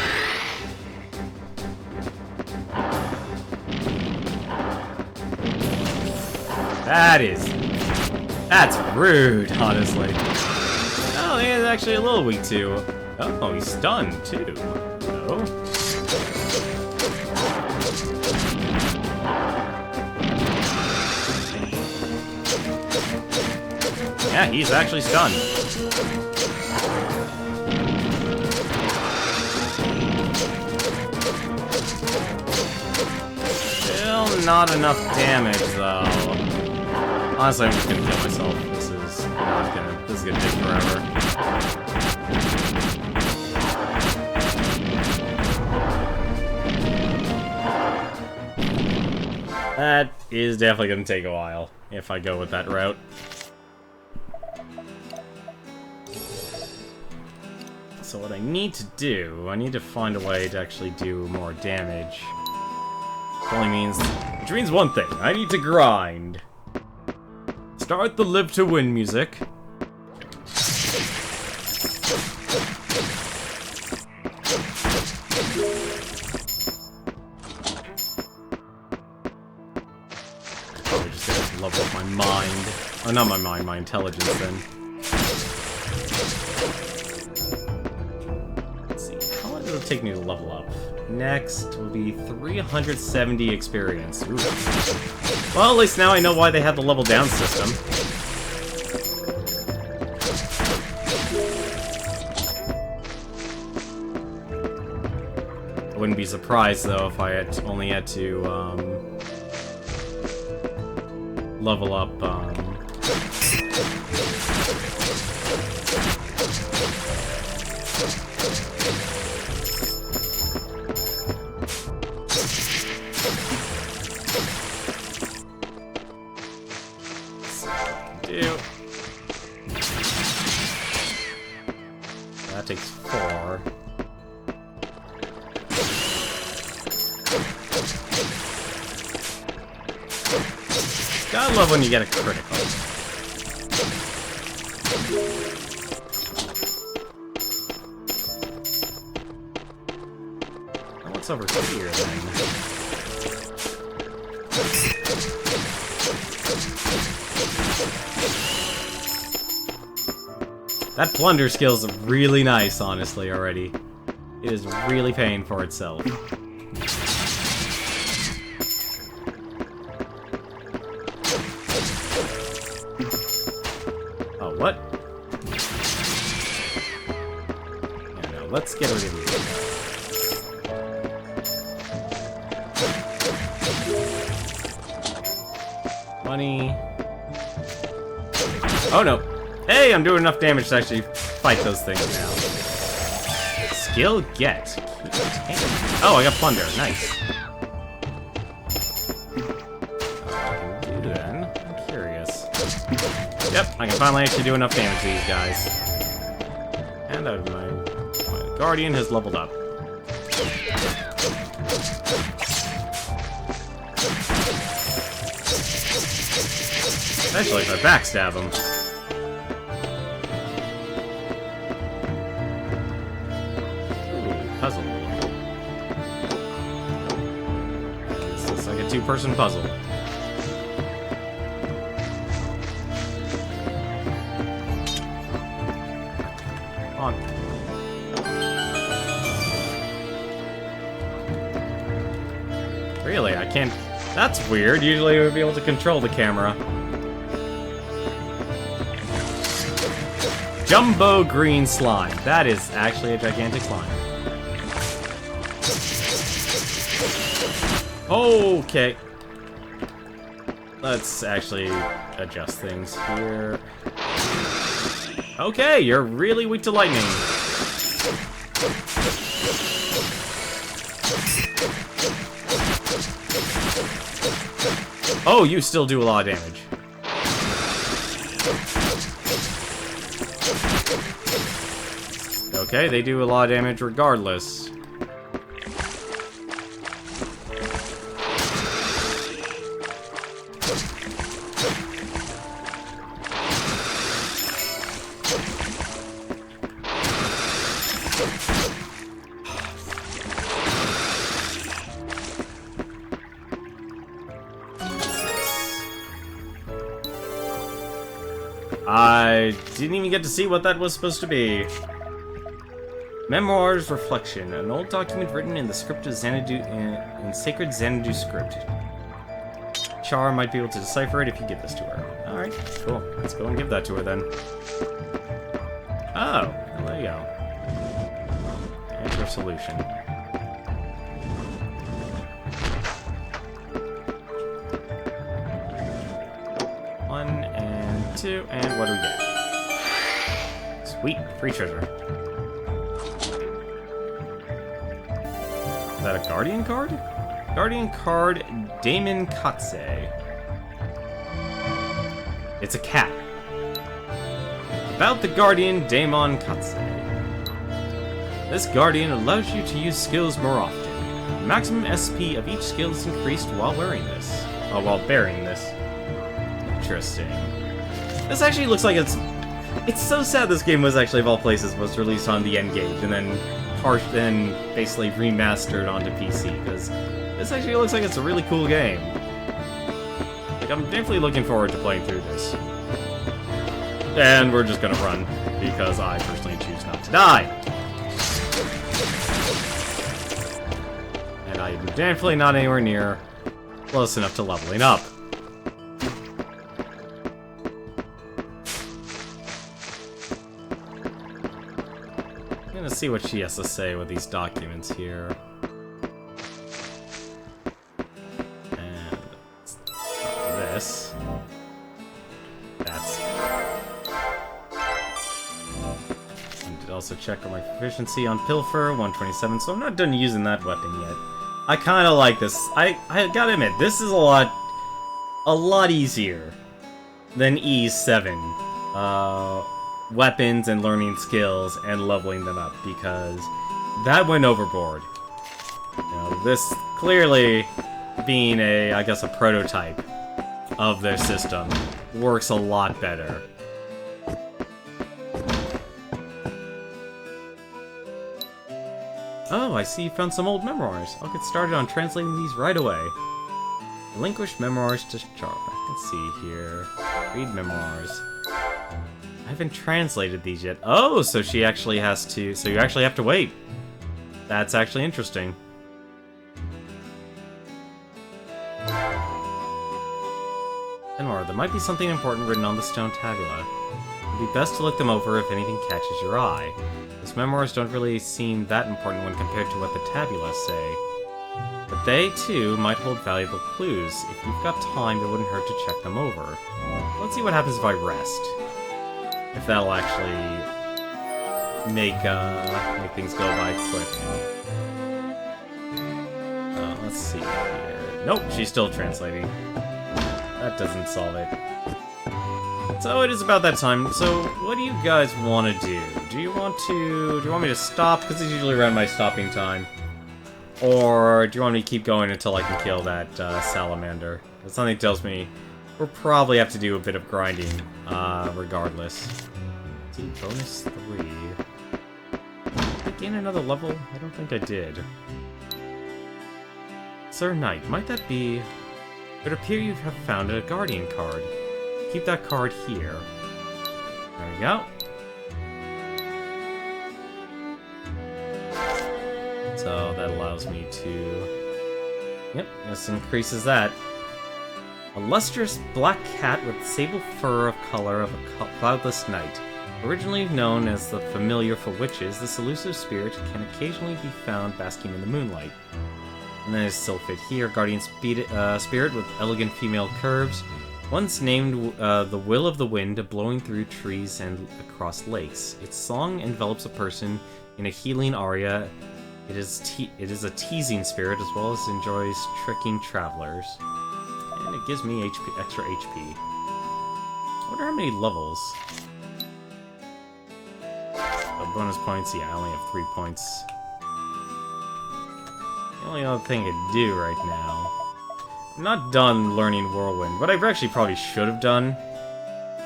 That's rude, honestly. Oh, he's actually a little weak too. Oh, he's stunned too. Oh. Yeah, he's actually stunned. Still not enough damage though. Honestly, I'm just gonna kill myself. This is gonna take forever. That is definitely gonna take a while, if I go with that route. So what I need to do, I need to find a way to actually do more damage. Which means one thing, I need to grind. Start the Live to Win music. Probably just gonna level up my mind. Oh, not my mind, my intelligence then. Let's see, how long does it take me to level up? Next will be 370 experience. Ooh. Well, at least now I know why they have the level down system. I wouldn't be surprised though if I only had to level up that takes 4. Gotta love when you get a critical. what's over here then? That plunder skill's really nice, honestly, already. It is really paying for itself. Oh, what? Yeah, no, let's get rid of you. Money. Oh, no. Hey, I'm doing enough damage to actually fight those things now. Skill get. Oh, I got plunder. Nice. What I can do then? I'm curious. Yep, I can finally actually do enough damage to these guys. And my guardian has leveled up. Especially if I backstab him. Puzzle. This looks like a two-person puzzle. Come on. Really? I can't... That's weird. Usually I would be able to control the camera. Jumbo green slime. That is actually a gigantic slime. Okay. Let's actually adjust things here. Okay, you're really weak to lightning. Oh, you still do a lot of damage. Okay, they do a lot of damage regardless. I didn't even get to see what that was supposed to be. Memoirs Reflection, an old document written in the script of Xanadu, in sacred Xanadu script. Char might be able to decipher it if you give this to her. Alright, cool. Let's go and give that to her then. Oh, well, there you go. There's your solution. One and two, and what do we get? Sweet, free treasure. Is that a Guardian card? Guardian card, Damon Katse. It's a cat. About the Guardian, Damon Katse. This Guardian allows you to use skills more often. The maximum SP of each skill is increased while wearing this. Oh, while bearing this. Interesting. This actually looks like it's so sad this game was actually, of all places, was released on the N-Gage and then basically remastered onto PC, because this actually looks like it's a really cool game. Like, I'm definitely looking forward to playing through this. And we're just gonna run, because I personally choose not to die. And I'm definitely not anywhere near close enough to leveling up. Let's see what she has to say with these documents here. And this. That's. And also check on my proficiency on Pilfer, 127. So I'm not done using that weapon yet. I kind of like this. I gotta admit, this is a lot easier than E7. Weapons and learning skills and leveling them up, because that went overboard. You know, this clearly being I guess a prototype of their system works a lot better. Oh, I see you found some old memoirs. I'll get started on translating these right away. Relinquish memoirs to Charles. Let's see here. Read memoirs. I haven't translated these yet. Oh, so she actually has to... So you actually have to wait. That's actually interesting. Memoir. There might be something important written on the stone tabula. It would be best to look them over if anything catches your eye. Those memoirs don't really seem that important when compared to what the tabula say. But they, too, might hold valuable clues. If you've got time, it wouldn't hurt to check them over. Let's see what happens if I rest. If that'll actually make things go by quick. Let's see here. Nope, she's still translating. That doesn't solve it. So it is about that time. So what do you guys want to do? Do you want me to stop? Because it's usually around my stopping time. Or do you want me to keep going until I can kill that salamander? But something tells me we'll probably have to do a bit of grinding, regardless. Let's see, bonus 3. Did I gain another level? I don't think I did. Sir Knight, might that be... It would appear you have found a guardian card. Keep that card here. There we go. So that allows me to... Yep, this increases that. A lustrous black cat with sable fur of color of a cloudless night. Originally known as the familiar for witches, this elusive spirit can occasionally be found basking in the moonlight. And then there's Sylphid here, guardian spirit with elegant female curves. Once named the Will of the Wind, blowing through trees and across lakes. Its song envelops a person in a healing aria. It is a teasing spirit as well as enjoys tricking travelers. And it gives me extra HP. I wonder how many levels. Bonus points, yeah, I only have 3 points. The only other thing I do right now... I'm not done learning Whirlwind. What I actually probably should have done...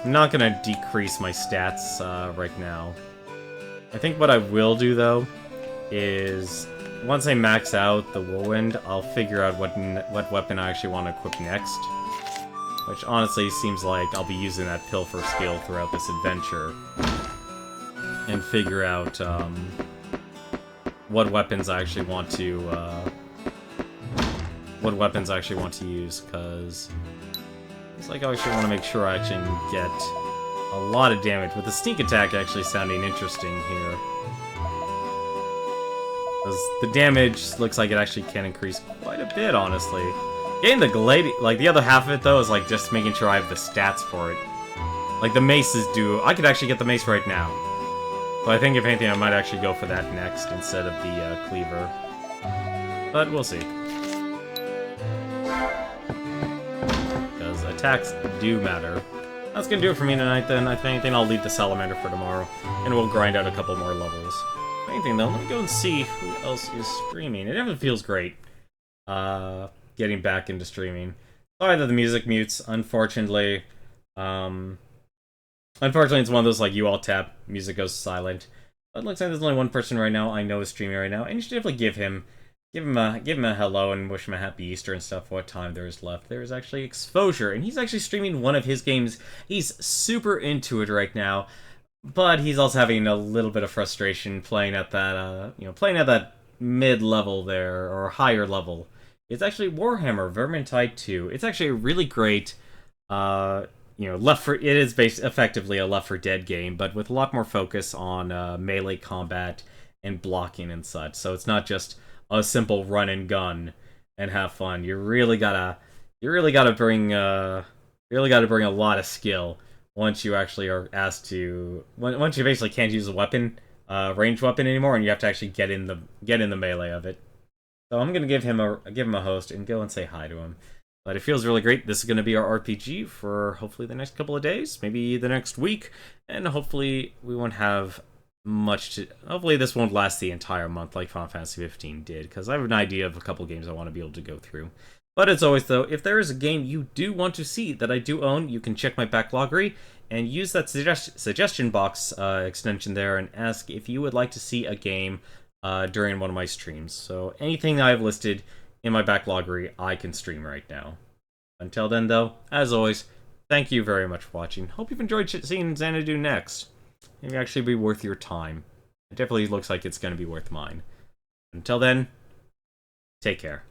I'm not gonna decrease my stats right now. I think what I will do, though, is... Once I max out the Whirlwind, I'll figure out what weapon I actually want to equip next. Which honestly seems like I'll be using that Pilfer skill throughout this adventure. And figure out what weapons I actually want to use, because it's like I actually want to make sure I actually get a lot of damage, with the sneak attack actually sounding interesting here. Because the damage looks like it actually can increase quite a bit, honestly. Getting the like the other half of it though is like just making sure I have the stats for it. Like the maces do. I could actually get the mace right now. So I think if anything I might actually go for that next instead of the cleaver. But we'll see. Because attacks do matter. That's gonna do it for me tonight then. If anything, I'll leave the salamander for tomorrow. And we'll grind out a couple more levels. If anything though, let me go and see who else is streaming. It definitely feels great. Getting back into streaming. Sorry that the music mutes, unfortunately. Unfortunately, it's one of those, like, you all tap, music goes silent. But it looks like there's only one person right now I know is streaming right now, and you should definitely give him a hello and wish him a happy Easter and stuff, what time there is left. There is actually Exposure, and he's actually streaming one of his games. He's super into it right now, but he's also having a little bit of frustration playing at that, playing at that mid-level there, or higher level. It's actually Warhammer Vermintide 2. It's actually a really great, it is effectively a Left 4 Dead game, but with a lot more focus on melee combat and blocking and such. So it's not just a simple run and gun and have fun. You really gotta bring a lot of skill once you actually are asked to. Once you basically can't use a weapon, ranged weapon anymore, and you have to actually get in the melee of it. So I'm gonna give him a host and go and say hi to him. But it feels really great. This is going to be our RPG for hopefully the next couple of days, maybe the next week, and hopefully we won't have much to... Hopefully this won't last the entire month like Final Fantasy 15 did, because I have an idea of a couple games I want to be able to go through. But as always, though, if there is a game you do want to see that I do own, you can check my backloggery and use that suggestion box extension there and ask if you would like to see a game during one of my streams. So anything I've listed in my backloggery, I can stream right now. Until then, though, as always, thank you very much for watching. Hope you've enjoyed seeing Xanadu next. Maybe actually be worth your time. It definitely looks like it's going to be worth mine. Until then, take care.